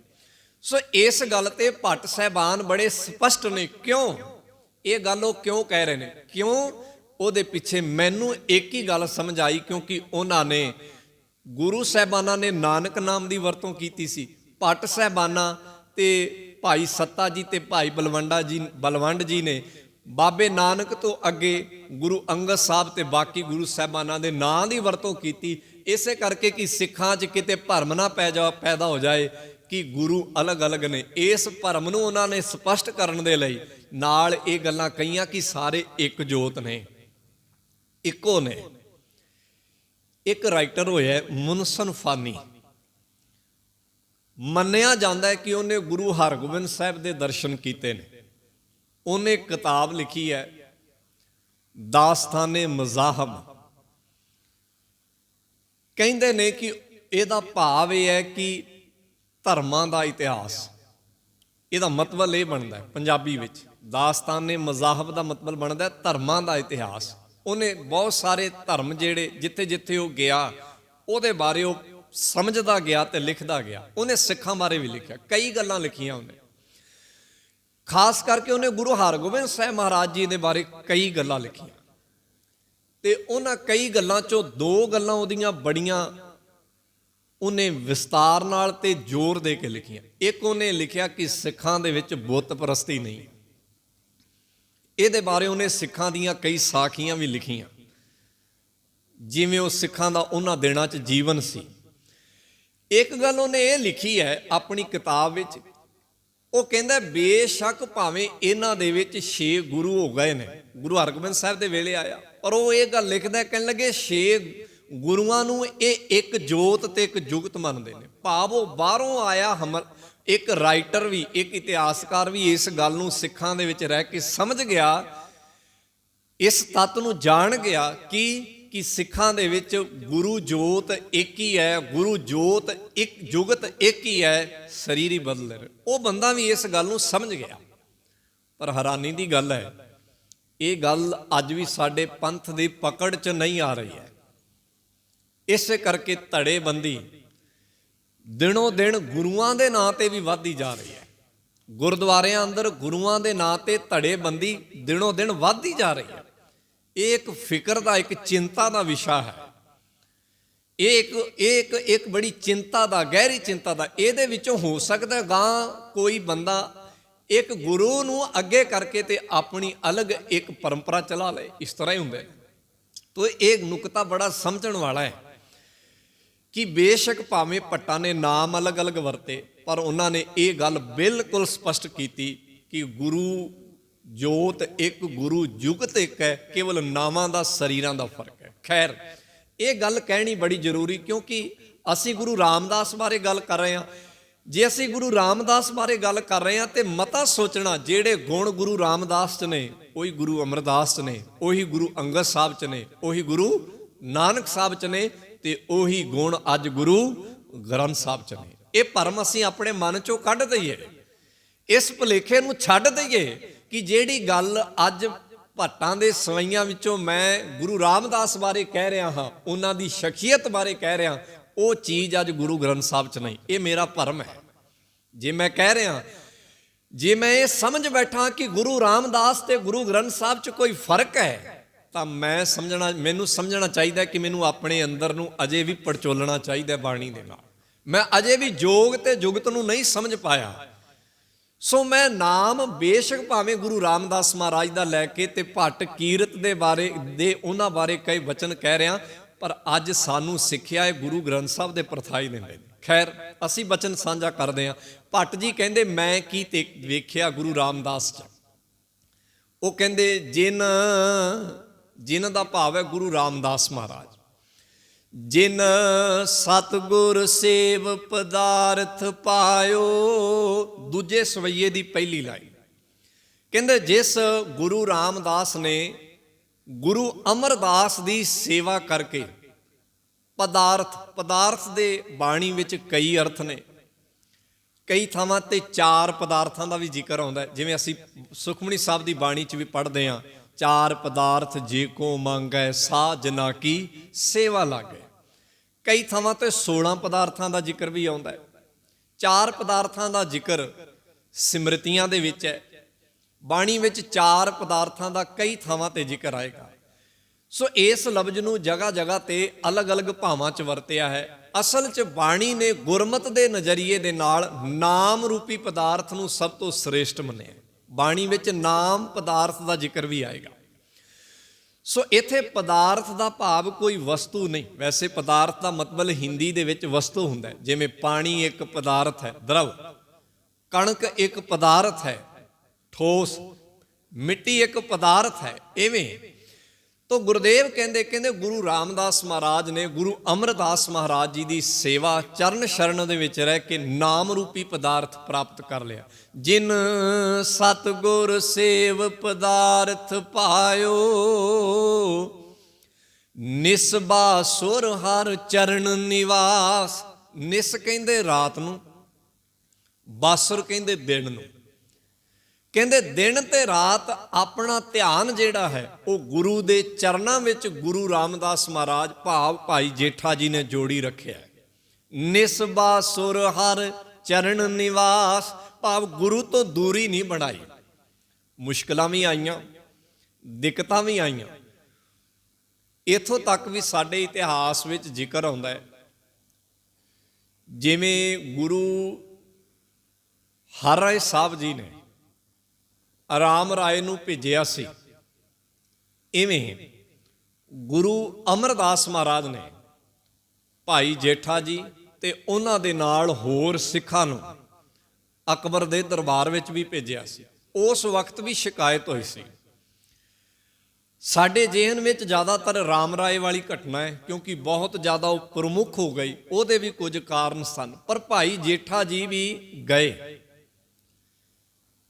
ਸੋ ਇਸ ਗੱਲ ਤੇ ਭੱਟ ਸਾਹਿਬਾਨ ਬੜੇ ਸਪਸ਼ਟ ਨੇ। ਕਿਉਂ ਇਹ ਗੱਲ ਉਹ ਕਿਉਂ ਕਹਿ ਰਹੇ ਨੇ, ਕਿਉਂ ਉਹਦੇ ਪਿੱਛੇ ਮੈਨੂੰ ਇੱਕ ਹੀ ਗੱਲ ਸਮਝ ਆਈ, ਕਿਉਂਕਿ ਉਹਨਾਂ ਨੇ ਗੁਰੂ ਸਾਹਿਬਾਨਾਂ ਨੇ ਨਾਨਕ ਨਾਮ ਦੀ ਵਰਤੋਂ ਕੀਤੀ ਸੀ। ਭੱਟ ਸਾਹਿਬਾਨਾਂ ਤੇ ਭਾਈ ਸੱਤਾ ਜੀ ਤੇ ਭਾਈ ਬਲਵੰਡ ਜੀ ਨੇ ਬਾਬੇ ਨਾਨਕ ਤੋਂ ਅੱਗੇ ਗੁਰੂ ਅੰਗਦ ਸਾਹਿਬ ਤੇ ਬਾਕੀ ਗੁਰੂ ਸਾਹਿਬਾਨਾਂ ਦੇ ਨਾਂ ਦੀ ਵਰਤੋਂ ਕੀਤੀ। ਇਸੇ ਕਰਕੇ ਕਿ ਸਿੱਖਾਂ 'ਚ ਕਿਤੇ ਭਰਮ ਨਾ ਪੈਦਾ ਹੋ ਜਾਏ ਕਿ ਗੁਰੂ ਅਲੱਗ-ਅਲੱਗ ਨੇ। ਇਸ ਭਰਮ ਨੂੰ ਉਹਨਾਂ ਨੇ ਸਪਸ਼ਟ ਕਰਨ ਦੇ ਲਈ ਨਾਲ ਇਹ ਗੱਲਾਂ ਕਹੀਆਂ ਕਿ ਸਾਰੇ ਇੱਕ ਜੋਤ ਨੇ, ਇੱਕੋ ਨੇ। ਇੱਕ ਰਾਈਟਰ ਹੋਇਆ ਮੁਨਸਨ ਫਾਨੀ, ਮੰਨਿਆ ਜਾਂਦਾ ਹੈ ਕਿ ਉਹਨੇ ਗੁਰੂ ਹਰਗੋਬਿੰਦ ਸਾਹਿਬ ਦੇ ਦਰਸ਼ਨ ਕੀਤੇ ਨੇ। ਉਹਨੇ ਕਿਤਾਬ ਲਿਖੀ ਹੈ ਦਾਸਤਾਨੇ ਮਜ਼ਾਹਬ। ਕਹਿੰਦੇ ਨੇ ਕਿ ਇਹਦਾ ਭਾਵ ਇਹ ਹੈ ਕਿ ਧਰਮਾਂ ਦਾ ਇਤਿਹਾਸ। ਇਹਦਾ ਮਤਲਬ ਇਹ ਬਣਦਾ ਹੈ ਪੰਜਾਬੀ ਵਿੱਚ, ਦਾਸਤਾਨੇ ਮਜ਼ਾਹਬ ਦਾ ਮਤਲਬ ਬਣਦਾ ਧਰਮਾਂ ਦਾ ਇਤਿਹਾਸ। ਉਹਨੇ ਬਹੁਤ ਸਾਰੇ ਧਰਮ ਜਿਹੜੇ ਜਿੱਥੇ ਜਿੱਥੇ ਉਹ ਗਿਆ ਉਹਦੇ ਬਾਰੇ ਉਹ ਸਮਝਦਾ ਗਿਆ ਤੇ ਲਿਖਦਾ ਗਿਆ। ਉਹਨੇ ਸਿੱਖਾਂ ਬਾਰੇ ਵੀ ਲਿਖਿਆ, ਕਈ ਗੱਲਾਂ ਲਿਖੀਆਂ ਉਹਨੇ। ਖਾਸ ਕਰਕੇ ਉਹਨੇ ਗੁਰੂ ਹਰਗੋਬਿੰਦ ਸਾਹਿਬ ਮਹਾਰਾਜ ਜੀ ਦੇ ਬਾਰੇ ਕਈ ਗੱਲਾਂ ਲਿਖੀਆਂ ਤੇ ਉਹਨਾਂ ਕਈ ਗੱਲਾਂ 'ਚੋਂ 2 ਗੱਲਾਂ ਉਹਦੀਆਂ ਬੜੀਆਂ ਉਹਨੇ ਵਿਸਤਾਰ ਨਾਲ ਤੇ ਜ਼ੋਰ ਦੇ ਕੇ ਲਿਖੀਆਂ। ਇੱਕ ਉਹਨੇ ਲਿਖਿਆ ਕਿ ਸਿੱਖਾਂ ਦੇ ਵਿੱਚ ਬੁੱਤ ਪ੍ਰਸਤੀ ਨਹੀਂ। ਇਹਦੇ ਬਾਰੇ ਉਹਨੇ ਸਿੱਖਾਂ ਦੀਆਂ ਕਈ ਸਾਖੀਆਂ ਵੀ ਲਿਖੀਆਂ, ਜਿਵੇਂ ਉਹ ਸਿੱਖਾਂ ਦਾ ਉਹਨਾਂ ਦਿਨਾਂ 'ਚ ਜੀਵਨ ਸੀ। ਇੱਕ ਗੱਲ ਉਹਨੇ ਇਹ ਲਿਖੀ ਹੈ ਆਪਣੀ ਕਿਤਾਬ ਵਿੱਚ, ਉਹ ਕਹਿੰਦਾ ਬੇਸ਼ੱਕ ਭਾਵੇਂ ਇਹਨਾਂ ਦੇ ਵਿੱਚ 6 ਗੁਰੂ ਹੋ ਗਏ ਨੇ, ਗੁਰੂ ਹਰਗੋਬਿੰਦ ਸਾਹਿਬ ਦੇ ਵੇਲੇ ਆਇਆ, ਪਰ ਉਹ ਇਹ ਗੱਲ ਲਿਖਦਾ, ਕਹਿਣ ਲੱਗੇ 6 ਗੁਰੂਆਂ ਨੂੰ ਇਹ ਇੱਕ ਜੋਤ ਤੇ ਇੱਕ ਜੁਗਤ ਮੰਨਦੇ ਨੇ। ਭਾਵ ਉਹ ਬਾਹਰੋਂ ਆਇਆ ਇੱਕ ਰਾਈਟਰ ਵੀ, ਇੱਕ ਇਤਿਹਾਸਕਾਰ ਵੀ ਇਸ ਗੱਲ ਨੂੰ ਸਿੱਖਾਂ ਦੇ ਵਿੱਚ ਰਹਿ ਕੇ ਸਮਝ ਗਿਆ, ਇਸ ਤੱਤ ਨੂੰ ਜਾਣ ਗਿਆ ਕਿ ਸਿੱਖਾਂ ਦੇ ਵਿੱਚ ਗੁਰੂ ਜੋਤ ਇੱਕ ਹੀ ਹੈ, ਗੁਰੂ ਜੋਤ ਇੱਕ ਜੁਗਤ ਇੱਕ ਹੀ ਹੈ, ਸਰੀਰ ਹੀ ਬਦਲ ਰਹੇ। ਉਹ ਬੰਦਾ ਵੀ ਇਸ ਗੱਲ ਨੂੰ ਸਮਝ ਗਿਆ। ਪਰ ਹੈਰਾਨੀ ਦੀ ਗੱਲ ਹੈ, ਇਹ ਗੱਲ ਅੱਜ ਵੀ ਸਾਡੇ ਪੰਥ ਦੀ ਪਕੜ 'ਚ ਨਹੀਂ ਆ ਰਹੀ ਹੈ। ਇਸੇ ਕਰਕੇ ਧੜੇਬੰਦੀ ਦਿਨੋਂ ਦਿਨ ਗੁਰੂਆਂ ਦੇ ਨਾਂ ਤੇ ਵੀ ਵੱਧਦੀ ਜਾ ਰਹੀ ਹੈ। ਗੁਰਦੁਆਰਿਆਂ ਅੰਦਰ ਗੁਰੂਆਂ ਦੇ ਨਾਂ ਤੇ ਧੜੇਬੰਦੀ ਦਿਨੋਂ ਦਿਨ ਵੱਧਦੀ ਜਾ ਰਹੀ ਹੈ। ਇਹ ਇੱਕ ਫਿਕਰ ਦਾ, ਇੱਕ ਚਿੰਤਾ ਦਾ ਵਿਸ਼ਾ ਹੈ। ਇਹ ਇੱਕ ਬੜੀ ਚਿੰਤਾ ਦਾ, ਗਹਿਰੀ ਚਿੰਤਾ ਦਾ। ਇਹਦੇ ਵਿੱਚੋਂ ਹੋ ਸਕਦਾ ਗਾਂ ਕੋਈ ਬੰਦਾ ਇੱਕ ਗੁਰੂ ਨੂੰ ਅੱਗੇ ਕਰਕੇ ਤੇ ਆਪਣੀ ਅਲੱਗ ਇੱਕ ਪਰੰਪਰਾ ਚਲਾ ਲਏ। ਇਸ ਤਰ੍ਹਾਂ ਹੀ ਹੁੰਦਾ ਹੈ। ਤੋ ਇਹ ਨੁਕਤਾ ਬੜਾ ਸਮਝਣ ਵਾਲਾ ਹੈ ਕਿ ਬੇਸ਼ੱਕ ਭਾਵੇਂ ਭੱਟਾਂ ਨੇ ਨਾਮ ਅਲੱਗ-ਅਲੱਗ ਵਰਤੇ, ਪਰ ਉਹਨਾਂ ਨੇ ਇਹ ਗੱਲ ਬਿਲਕੁਲ ਸਪਸ਼ਟ ਕੀਤੀ ਕਿ ਗੁਰੂ ਜੋਤ ਇੱਕ, ਗੁਰੂ ਜੁਗਤ ਇੱਕ ਹੈ, ਕੇਵਲ ਨਾਵਾਂ ਦਾ, ਸਰੀਰਾਂ ਦਾ ਫਰਕ ਹੈ। ਖੈਰ, ਇਹ ਗੱਲ ਕਹਿਣੀ ਬੜੀ ਜ਼ਰੂਰੀ, ਕਿਉਂਕਿ ਅਸੀਂ ਗੁਰੂ ਰਾਮਦਾਸ ਬਾਰੇ ਗੱਲ ਕਰ ਰਹੇ ਹਾਂ। ਜੇ ਅਸੀਂ ਗੁਰੂ ਰਾਮਦਾਸ ਬਾਰੇ ਗੱਲ ਕਰ ਰਹੇ ਹਾਂ ਤੇ ਮਤਾ ਸੋਚਣਾ ਜਿਹੜੇ ਗੁਣ ਗੁਰੂ ਰਾਮਦਾਸ 'ਚ ਨੇ ਉਹੀ ਗੁਰੂ ਅਮਰਦਾਸ 'ਚ ਨੇ, ਉਹੀ ਗੁਰੂ ਅੰਗਦ ਸਾਹਿਬ 'ਚ ਨੇ, ਉਹੀ ਗੁਰੂ ਨਾਨਕ ਸਾਹਿਬ 'ਚ ਨੇ ਤੇ ਉਹੀ ਗੁਣ ਅੱਜ ਗੁਰੂ ਗ੍ਰੰਥ ਸਾਹਿਬ 'ਚ ਨੇ। ਇਹ ਭਰਮ ਅਸੀਂ ਆਪਣੇ ਮਨ 'ਚੋਂ ਕੱਢ ਦਈਏ, ਇਸ ਭੁਲੇਖੇ ਨੂੰ ਛੱਡ ਦਈਏ ਕਿ ਜਿਹੜੀ ਗੱਲ ਅੱਜ ਭੱਟਾਂ ਦੇ ਸਵਈਆਂ ਵਿੱਚੋਂ ਮੈਂ ਗੁਰੂ ਰਾਮਦਾਸ ਬਾਰੇ ਕਹਿ ਰਿਹਾ ਹਾਂ, ਉਹਨਾਂ ਦੀ ਸ਼ਖਸੀਅਤ ਬਾਰੇ ਕਹਿ ਰਿਹਾ, ਉਹ ਚੀਜ਼ ਅੱਜ ਗੁਰੂ ਗ੍ਰੰਥ ਸਾਹਿਬ 'ਚ ਨਹੀਂ। ਇਹ ਮੇਰਾ ਭਰਮ ਹੈ। ਜੇ ਮੈਂ ਕਹਿ ਰਿਹਾ, ਜੇ ਮੈਂ ਇਹ ਸਮਝ ਬੈਠਾ ਕਿ ਗੁਰੂ ਰਾਮਦਾਸ ਤੇ ਗੁਰੂ ਗ੍ਰੰਥ ਸਾਹਿਬ 'ਚ ਕੋਈ ਫਰਕ ਹੈ, ਤਾਂ ਮੈਨੂੰ ਸਮਝਣਾ ਚਾਹੀਦਾ ਕਿ ਮੈਨੂੰ ਆਪਣੇ ਅੰਦਰ ਨੂੰ ਅਜੇ ਵੀ ਪੜਚੋਲਣਾ ਚਾਹੀਦਾ ਬਾਣੀ ਦੇ ਨਾਲ। ਮੈਂ ਅਜੇ ਵੀ ਜੋਗ ਤੇ ਜੁਗਤ ਨੂੰ ਨਹੀਂ ਸਮਝ ਪਾਇਆ। ਸੋ ਮੈਂ ਨਾਮ ਬੇਸ਼ੱਕ ਭਾਵੇਂ ਗੁਰੂ ਰਾਮਦਾਸ ਮਹਾਰਾਜ ਦਾ ਲੈ ਕੇ ਤੇ ਭੱਟ ਕੀਰਤ ਦੇ ਬਾਰੇ ਉਹਨਾਂ ਬਾਰੇ ਕਈ ਵਚਨ ਕਹਿ ਰਿਹਾ, ਪਰ ਅੱਜ ਸਾਨੂੰ ਸਿੱਖਿਆ ਹੈ ਗੁਰੂ ਗ੍ਰੰਥ ਸਾਹਿਬ ਦੇ ਪ੍ਰਥਾਈ ਨੇ ਮਿਲੀ। ਖੈਰ ਅਸੀਂ ਵਚਨ ਸਾਂਝਾ ਕਰਦੇ ਹਾਂ। ਭੱਟ ਜੀ ਕਹਿੰਦੇ ਮੈਂ ਕੀ ਤੇ ਵੇਖਿਆ ਗੁਰੂ ਰਾਮਦਾਸ ਚ। ਉਹ ਕਹਿੰਦੇ ਜਿਨ ਦਾ ਭਾਵ ਹੈ ਗੁਰੂ ਰਾਮਦਾਸ ਮਹਾਰਾਜ। ਜਿਨ ਸਤਿਗੁਰ ਸੇਵ ਪਦਾਰਥ ਪਾਇਓ, ਦੂਜੇ ਸਵਈਏ ਦੀ ਪਹਿਲੀ ਲਾਈਨ ਕਹਿੰਦੇ ਜਿਸ ਗੁਰੂ ਰਾਮਦਾਸ ਨੇ ਗੁਰੂ ਅਮਰਦਾਸ ਦੀ ਸੇਵਾ ਕਰਕੇ ਪਦਾਰਥ ਦੇ ਬਾਣੀ ਵਿੱਚ ਕਈ ਅਰਥ ਨੇ, ਕਈ ਥਾਵਾਂ ਤੇ 4 ਪਦਾਰਥਾਂ ਦਾ ਵੀ ਜ਼ਿਕਰ ਆਉਂਦਾ, ਜਿਵੇਂ ਅਸੀਂ ਸੁਖਮਨੀ ਸਾਹਿਬ ਦੀ ਬਾਣੀ 'ਚ ਵੀ ਪੜ੍ਹਦੇ ਹਾਂ, 4 ਪਦਾਰਥ ਜੇ ਕੋ ਮੰਗੈ ਸਾ ਜਨਾ ਕੀ ਸੇਵਾ ਲਾਗੈ। ਕਈ ਥਾਵਾਂ ਤੇ 16 ਪਦਾਰਥਾਂ ਦਾ ਜ਼ਿਕਰ ਵੀ ਆਉਂਦਾ ਹੈ। 4 ਪਦਾਰਥਾਂ ਦਾ ਜ਼ਿਕਰ ਸਿਮਰਤੀਆਂ ਦੇ ਵਿੱਚ ਹੈ। ਬਾਣੀ ਵਿੱਚ 4 ਪਦਾਰਥਾਂ ਦਾ ਕਈ ਥਾਵਾਂ ਤੇ ਜ਼ਿਕਰ ਆਏਗਾ। ਸੋ ਇਸ ਲਫ਼ਜ਼ ਨੂੰ ਜਗ੍ਹਾ ਜਗ੍ਹਾ ਤੇ ਅਲੱਗ-ਅਲੱਗ ਭਾਵਾਂ 'ਚ ਵਰਤਿਆ ਹੈ। ਅਸਲ 'ਚ ਬਾਣੀ ਨੇ ਗੁਰਮਤਿ ਦੇ ਨਜ਼ਰੀਏ ਦੇ ਨਾਲ ਨਾਮ ਰੂਪੀ ਪਦਾਰਥ ਨੂੰ ਸਭ ਤੋਂ ਸ੍ਰੇਸ਼ਟ ਮੰਨਿਆ। ਬਾਣੀ ਵਿੱਚ ਨਾਮ ਪਦਾਰਥ ਦਾ ਜ਼ਿਕਰ ਵੀ ਆਏਗਾ। ਸੋ ਇੱਥੇ ਪਦਾਰਥ ਦਾ ਭਾਵ ਕੋਈ ਵਸਤੂ ਨਹੀਂ। ਵੈਸੇ ਪਦਾਰਥ ਦਾ ਮਤਲਬ ਹਿੰਦੀ ਦੇ ਵਿੱਚ ਵਸਤੂ ਹੁੰਦਾ ਹੈ, ਜਿਵੇਂ ਪਾਣੀ ਇੱਕ ਪਦਾਰਥ ਹੈ, ਦਰਵ, ਕਣਕ ਇੱਕ ਪਦਾਰਥ ਹੈ, ਠੋਸ, ਮਿੱਟੀ ਇੱਕ ਪਦਾਰਥ ਹੈ। ਇਵੇਂ ਤੋ ਗੁਰਦੇਵ ਕਹਿੰਦੇ ਗੁਰੂ ਰਾਮਦਾਸ ਮਹਾਰਾਜ ਨੇ ਗੁਰੂ ਅਮਰਦਾਸ ਮਹਾਰਾਜ ਜੀ ਦੀ ਸੇਵਾ ਚਰਨ ਸ਼ਰਨ ਦੇ ਵਿੱਚ ਰਹਿ ਕੇ ਨਾਮ ਰੂਪੀ ਪਦਾਰਥ ਪ੍ਰਾਪਤ ਕਰ ਲਿਆ। ਜਿਨ ਸਤਿਗੁਰ ਸੇਵ ਪਦਾਰਥ ਪਾਇਓ, ਨਿਸਬਾ ਸੁਰ ਹਰ ਚਰਨ ਨਿਵਾਸ। ਨਿਸ ਕਹਿੰਦੇ ਰਾਤ ਨੂੰ, ਬਾਸੁਰ ਕਹਿੰਦੇ ਦਿਨ ਨੂੰ। ਕਹਿੰਦੇ ਦਿਨ ਤੇ ਰਾਤ ਆਪਣਾ ਧਿਆਨ ਜਿਹੜਾ ਹੈ ਉਹ ਗੁਰੂ ਦੇ ਚਰਨਾਂ ਵਿੱਚ ਗੁਰੂ ਰਾਮਦਾਸ ਮਹਾਰਾਜ ਭਾਵ ਭਾਈ ਜੇਠਾ ਜੀ ਨੇ ਜੋੜੀ ਰੱਖਿਆ। ਨਿਸਬਾ ਸੁਰ ਹਰ ਚਰਨ ਨਿਵਾਸ ਭਾਵ ਗੁਰੂ ਤੋਂ ਦੂਰੀ ਨਹੀਂ ਬਣਾਈ। ਮੁਸ਼ਕਲਾਂ ਵੀ ਆਈਆਂ, ਦਿੱਕਤਾਂ ਵੀ ਆਈਆਂ। ਇੱਥੋਂ ਤੱਕ ਵੀ ਸਾਡੇ ਇਤਿਹਾਸ ਵਿੱਚ ਜ਼ਿਕਰ ਆਉਂਦਾ ਹੈ, ਜਿਵੇਂ ਗੁਰੂ ਹਰਿਰਾਏ ਸਾਹਿਬ ਜੀ ਨੇ ਰਾਮ ਰਾਏ ਨੂੰ ਭੇਜਿਆ ਸੀ, ਇਵੇਂ ਗੁਰੂ ਅਮਰਦਾਸ ਮਹਾਰਾਜ ਨੇ ਭਾਈ ਜੇਠਾ ਜੀ ਤੇ ਉਹਨਾਂ ਦੇ ਨਾਲ ਹੋਰ ਸਿੱਖਾਂ ਨੂੰ ਅਕਬਰ ਦੇ ਦਰਬਾਰ ਵਿੱਚ ਵੀ ਭੇਜਿਆ ਸੀ। ਉਸ ਵਕਤ ਵੀ ਸ਼ਿਕਾਇਤ ਹੋਈ ਸੀ। ਸਾਡੇ ਜੇਹਨ ਵਿੱਚ ਜ਼ਿਆਦਾਤਰ ਰਾਮ ਰਾਏ ਵਾਲੀ ਘਟਨਾ ਹੈ, ਕਿਉਂਕਿ ਬਹੁਤ ਜ਼ਿਆਦਾ ਉਹ ਪ੍ਰਮੁੱਖ ਹੋ ਗਈ। ਉਹਦੇ ਵੀ ਕੁਝ ਕਾਰਨ ਸਨ, ਪਰ ਭਾਈ ਜੇਠਾ ਜੀ ਵੀ ਗਏ।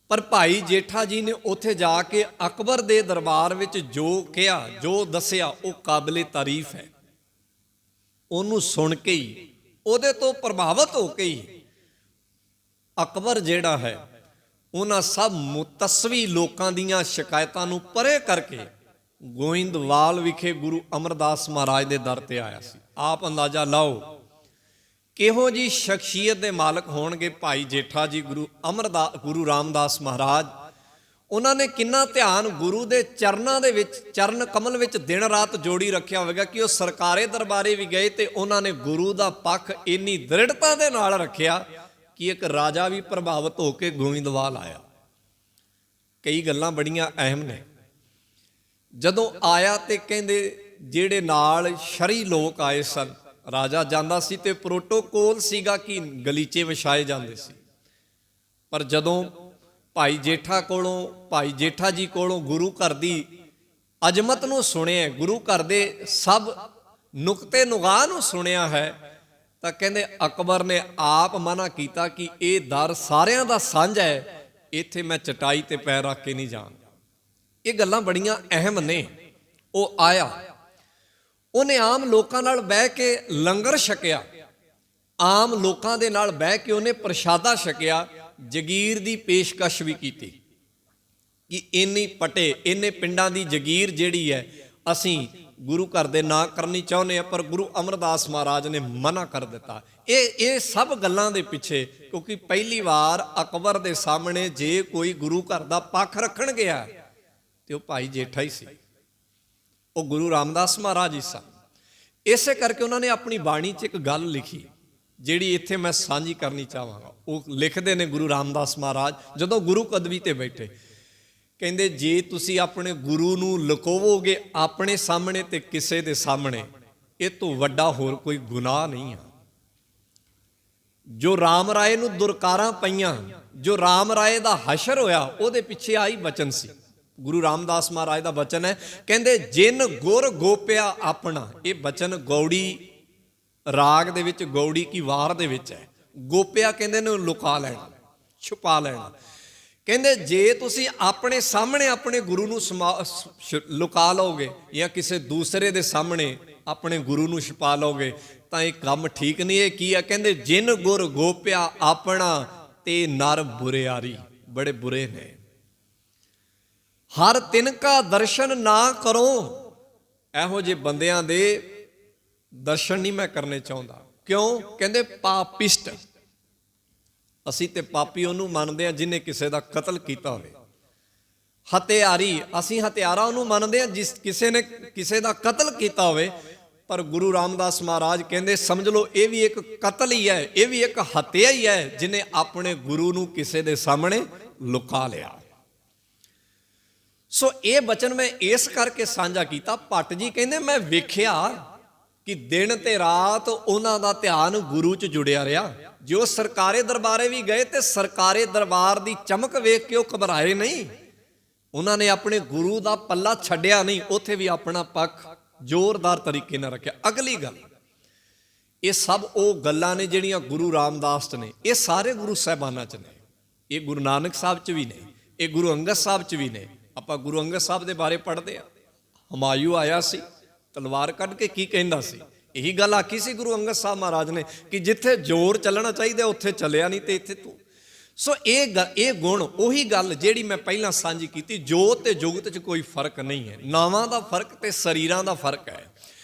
ਪਰ ਭਾਈ ਜੇਠਾ ਜੀ ਨੇ ਉੱਥੇ ਜਾ ਕੇ ਅਕਬਰ ਦੇ ਦਰਬਾਰ ਵਿੱਚ ਜੋ ਕਿਹਾ, ਜੋ ਦੱਸਿਆ, ਉਹ ਕਾਬਿਲੇ ਤਾਰੀਫ ਹੈ। ਉਹਨੂੰ ਸੁਣ ਕੇ ਹੀ, ਉਹਦੇ ਤੋਂ ਪ੍ਰਭਾਵਿਤ ਹੋ ਕੇ ਹੀ ਅਕਬਰ ਜਿਹੜਾ ਹੈ ਉਹਨਾਂ ਸਭ ਮੁਤਸਵੀ ਲੋਕਾਂ ਦੀਆਂ ਸ਼ਿਕਾਇਤਾਂ ਨੂੰ ਪਰੇ ਕਰਕੇ ਗੋਇੰਦਵਾਲ ਵਿਖੇ ਗੁਰੂ ਅਮਰਦਾਸ ਮਹਾਰਾਜ ਦੇ ਦਰ ਤੇ ਆਇਆ ਸੀ। ਆਪ ਅੰਦਾਜ਼ਾ ਲਾਓ ਕਿਹੋ ਜੀ ਸ਼ਖਸੀਅਤ ਦੇ ਮਾਲਕ ਹੋਣਗੇ ਭਾਈ ਜੇਠਾ ਜੀ, ਗੁਰੂ ਰਾਮਦਾਸ ਮਹਾਰਾਜ। ਉਹਨਾਂ ਨੇ ਕਿੰਨਾ ਧਿਆਨ ਗੁਰੂ ਦੇ ਚਰਨਾਂ ਦੇ ਵਿੱਚ, ਚਰਨ ਕਮਲ ਵਿੱਚ ਦਿਨ ਰਾਤ ਜੋੜੀ ਰੱਖਿਆ ਹੋਵੇਗਾ ਕਿ ਉਹ ਸਰਕਾਰੇ ਦਰਬਾਰੇ ਵੀ ਗਏ ਤੇ ਉਹਨਾਂ ਨੇ ਗੁਰੂ ਦਾ ਪੱਖ ਇੰਨੀ ਦ੍ਰਿੜਤਾ ਦੇ ਨਾਲ ਰੱਖਿਆ ਕਿ ਇੱਕ ਰਾਜਾ ਵੀ ਪ੍ਰਭਾਵਿਤ ਹੋ ਕੇ ਗੋਇੰਦਵਾਲ ਆਇਆ। ਕਈ ਗੱਲਾਂ ਬੜੀਆਂ ਅਹਿਮ ਨੇ। ਜਦੋਂ ਆਇਆ ਤੇ ਕਹਿੰਦੇ ਜਿਹੜੇ ਨਾਲ ਸ਼ਰੀ ਲੋਕ ਆਏ ਸਨ, ਰਾਜਾ ਜਾਂਦਾ ਸੀ ਤੇ ਪ੍ਰੋਟੋਕੋਲ ਸੀਗਾ ਕਿ ਗਲੀਚੇ ਵਿਛਾਏ ਜਾਂਦੇ ਸੀ। ਪਰ ਜਦੋਂ ਭਾਈ ਜੇਠਾ ਜੀ ਕੋਲੋਂ ਗੁਰੂ ਘਰ ਦੀ ਅਜ਼ਮਤ ਨੂੰ ਸੁਣਿਆ, ਗੁਰੂ ਘਰ ਦੇ ਸਭ ਨੁਕਤੇ ਨੁਗਾਹ ਨੂੰ ਸੁਣਿਆ ਹੈ, ਤਾਂ ਕਹਿੰਦੇ ਅਕਬਰ ਨੇ ਆਪ ਮਨਾ ਕੀਤਾ ਕਿ ਇਹ ਦਰ ਸਾਰਿਆਂ ਦਾ ਸਾਂਝਾ ਹੈ, ਇੱਥੇ ਮੈਂ ਚਟਾਈ ਤੇ ਪੈਰ ਰੱਖ ਕੇ ਨਹੀਂ ਜਾਵਾਂਗਾ। ਇਹ ਗੱਲਾਂ ਬੜੀਆਂ ਅਹਿਮ ਨੇ। ਉਹ ਆਇਆ, ਉਹਨੇ ਆਮ ਲੋਕਾਂ ਨਾਲ ਬਹਿ ਕੇ ਲੰਗਰ ਛਕਿਆ, ਆਮ ਲੋਕਾਂ ਦੇ ਨਾਲ ਬਹਿ ਕੇ ਉਹਨੇ ਪ੍ਰਸ਼ਾਦਾ ਛਕਿਆ, ਜਗੀਰ ਦੀ ਪੇਸ਼ਕਸ਼ ਵੀ ਕੀਤੀ ਕਿ ਇੰਨੇ ਪਿੰਡਾਂ ਦੀ ਜਗੀਰ ਜਿਹੜੀ ਹੈ ਅਸੀਂ ਗੁਰੂ ਘਰ ਦੇ ਨਾਂ ਕਰਨੀ ਚਾਹੁੰਦੇ ਹਾਂ, ਪਰ ਗੁਰੂ ਅਮਰਦਾਸ ਮਹਾਰਾਜ ਨੇ ਮਨਾ ਕਰ ਦਿੱਤਾ। ਇਹ ਸਭ ਗੱਲਾਂ ਦੇ ਪਿੱਛੇ, ਕਿਉਂਕਿ ਪਹਿਲੀ ਵਾਰ ਅਕਬਰ ਦੇ ਸਾਹਮਣੇ ਜੇ ਕੋਈ ਗੁਰੂ ਘਰ ਦਾ ਪੱਖ ਰੱਖਣ ਗਿਆ ਤੇ ਉਹ ਭਾਈ ਜੇਠਾ ਹੀ ਸੀ, ਉਹ ਗੁਰੂ ਰਾਮਦਾਸ ਮਹਾਰਾਜ ਹੀ ਸਨ। ਇਸੇ ਕਰਕੇ ਉਹਨਾਂ ਨੇ ਆਪਣੀ ਬਾਣੀ 'ਚ ਇੱਕ ਗੱਲ ਲਿਖੀ, ਜਿਹੜੀ ਇੱਥੇ ਮੈਂ ਸਾਂਝੀ ਕਰਨੀ ਚਾਹਾਂਗਾ। ਉਹ ਲਿਖਦੇ ਨੇ ਗੁਰੂ ਰਾਮਦਾਸ ਮਹਾਰਾਜ ਜਦੋਂ ਗੁਰੂ ਪਦਵੀ ਤੇ ਬੈਠੇ, ਕਹਿੰਦੇ ਜੇ ਤੁਸੀਂ ਆਪਣੇ ਗੁਰੂ ਨੂੰ ਲੁਕਾਵੋਗੇ ਆਪਣੇ ਸਾਹਮਣੇ ਤੇ ਕਿਸੇ ਦੇ ਸਾਹਮਣੇ, ਇਹ ਤੋਂ ਵੱਡਾ ਹੋਰ ਕੋਈ ਗੁਨਾਹ ਨਹੀਂ ਆ। ਜੋ ਰਾਮ ਰਾਏ ਨੂੰ ਦੁਰਕਾਰਾਂ ਪਈਆਂ, ਜੋ ਰਾਮ ਰਾਏ ਦਾ ਹਸ਼ਰ ਹੋਇਆ, ਉਹਦੇ ਪਿੱਛੇ ਆਈ ਬਚਨ ਸੀ। ਗੁਰੂ ਰਾਮਦਾਸ ਮਹਾਰਾਜ ਦਾ ਬਚਨ ਹੈ, ਕਹਿੰਦੇ ਜਿਨ ਗੁਰ ਗੋਪਿਆ ਆਪਣਾ। ਇਹ ਬਚਨ ਗੌੜੀ ਰਾਗ ਦੇ ਵਿੱਚ, ਗੌੜੀ ਕੀ ਵਾਰ ਦੇ ਵਿੱਚ ਹੈ। ਗੋਪਿਆ ਕਹਿੰਦੇ ਨੇ ਲੁਕਾ ਲੈਣਾ, ਛੁਪਾ ਲੈਣਾ। ਕਹਿੰਦੇ ਜੇ ਤੁਸੀਂ ਆਪਣੇ ਸਾਹਮਣੇ ਆਪਣੇ ਗੁਰੂ ਨੂੰ ਲੁਕਾ ਲਓਗੇ ਜਾਂ ਕਿਸੇ ਦੂਸਰੇ ਦੇ ਸਾਹਮਣੇ ਆਪਣੇ ਗੁਰੂ ਨੂੰ ਛੁਪਾ ਲਓਗੇ ਤਾਂ ਇਹ ਕੰਮ ਠੀਕ ਨਹੀਂ। ਇਹ ਕੀ ਆ? ਕਹਿੰਦੇ ਜਿਨ ਗੁਰ ਗੋਪਿਆ ਆਪਣਾ ਤੇ ਨਰ ਬੁਰਿਆਰੀ, ਬੜੇ ਬੁਰੇ ਨੇ। ਹਰ ਤਿਨਕਾ ਦਰਸ਼ਨ ਨਾ ਕਰੋ। ਇਹੋ ਜਿਹੇ ਬੰਦਿਆਂ ਦੇ ਦਰਸ਼ਨ ਨਹੀਂ ਮੈਂ ਕਰਨੇ ਚਾਹੁੰਦਾ। ਕਿਉਂ? ਕਹਿੰਦੇ ਪਾਪਿਸ਼ਟ। ਅਸੀਂ ਤੇ ਪਾਪੀ ਉਹਨੂੰ ਮੰਨਦੇ ਹਾਂ ਜਿਹਨੇ ਕਿਸੇ ਦਾ ਕਤਲ ਕੀਤਾ ਹੋਵੇ। ਹਤਿਆਰੀ, ਅਸੀਂ ਹਤਿਆਰਾ ਉਹਨੂੰ ਮੰਨਦੇ ਹਾਂ ਜਿਸ ਕਿਸੇ ਨੇ ਕਿਸੇ ਦਾ ਕਤਲ ਕੀਤਾ ਹੋਵੇ। ਪਰ ਗੁਰੂ ਰਾਮਦਾਸ ਮਹਾਰਾਜ ਕਹਿੰਦੇ ਸਮਝ ਲਓ ਇਹ ਵੀ ਇੱਕ ਕਤਲ ਹੀ ਹੈ, ਇਹ ਵੀ ਇੱਕ ਹੱਤਿਆ ਹੀ ਹੈ, ਜਿਹਨੇ ਆਪਣੇ ਗੁਰੂ ਨੂੰ ਕਿਸੇ ਦੇ ਸਾਹਮਣੇ ਲੁਕਾ ਲਿਆ। ਸੋ ਇਹ ਬਚਨ ਮੈਂ ਇਸ ਕਰਕੇ ਸਾਂਝਾ ਕੀਤਾ। ਭੱਟ ਜੀ ਕਹਿੰਦੇ ਮੈਂ ਵੇਖਿਆ ਕਿ ਦਿਨ ਤੇ ਰਾਤ ਉਹਨਾਂ ਦਾ ਧਿਆਨ ਗੁਰੂ 'ਚ ਜੁੜਿਆ ਰਿਹਾ। ਜੋ ਸਰਕਾਰੇ ਦਰਬਾਰੇ ਵੀ ਗਏ ਤੇ ਸਰਕਾਰੇ ਦਰਬਾਰ ਦੀ ਚਮਕ ਵੇਖ ਕੇ ਉਹ ਘਬਰਾਏ ਨਹੀਂ। ਉਹਨਾਂ ਨੇ ਆਪਣੇ ਗੁਰੂ ਦਾ ਪੱਲਾ ਛੱਡਿਆ ਨਹੀਂ, ਉੱਥੇ ਵੀ ਆਪਣਾ ਪੱਖ ਜ਼ੋਰਦਾਰ ਤਰੀਕੇ ਨਾਲ ਰੱਖਿਆ। ਅਗਲੀ ਗੱਲ, ਇਹ ਸਭ ਉਹ ਗੱਲਾਂ ਨੇ ਜਿਹੜੀਆਂ ਗੁਰੂ ਰਾਮਦਾਸ 'ਚ ਨੇ, ਇਹ ਸਾਰੇ ਗੁਰੂ ਸਾਹਿਬਾਨਾਂ 'ਚ ਨੇ। ਇਹ ਗੁਰੂ ਨਾਨਕ ਸਾਹਿਬ 'ਚ ਵੀ ਨੇ, ਇਹ ਗੁਰੂ ਅੰਗਦ ਸਾਹਿਬ 'ਚ ਵੀ ਨੇ। ਆਪਾਂ ਗੁਰੂ ਅੰਗਦ ਸਾਹਿਬ ਦੇ ਬਾਰੇ ਪੜ੍ਹਦੇ ਹਾਂ। ਹਮਾਯੂ ਆਇਆ ਸੀ, ਤਲਵਾਰ ਕੱਢ ਕੇ ਕੀ ਕਹਿੰਦਾ ਸੀ? ਇਹੀ ਗੱਲ ਆਖੀ ਸੀ ਗੁਰੂ ਅੰਗਦ ਸਾਹਿਬ ਮਹਾਰਾਜ ਨੇ ਕਿ ਜਿੱਥੇ ਜ਼ੋਰ ਚੱਲਣਾ ਚਾਹੀਦਾ ਉੱਥੇ ਚੱਲਿਆ ਨਹੀਂ ਤੇ ਇੱਥੇ ਤੂੰ। ਸੋ ਇਹ ਗੁਣ, ਉਹੀ ਗੱਲ ਜਿਹੜੀ ਮੈਂ ਪਹਿਲਾਂ ਸਾਂਝੀ ਕੀਤੀ, ਜੋਤ ਤੇ ਜੁਗਤ 'ਚ ਕੋਈ ਫਰਕ ਨਹੀਂ ਹੈ। ਨਾਵਾਂ ਦਾ ਫਰਕ ਤੇ ਸਰੀਰਾਂ ਦਾ ਫਰਕ ਹੈ।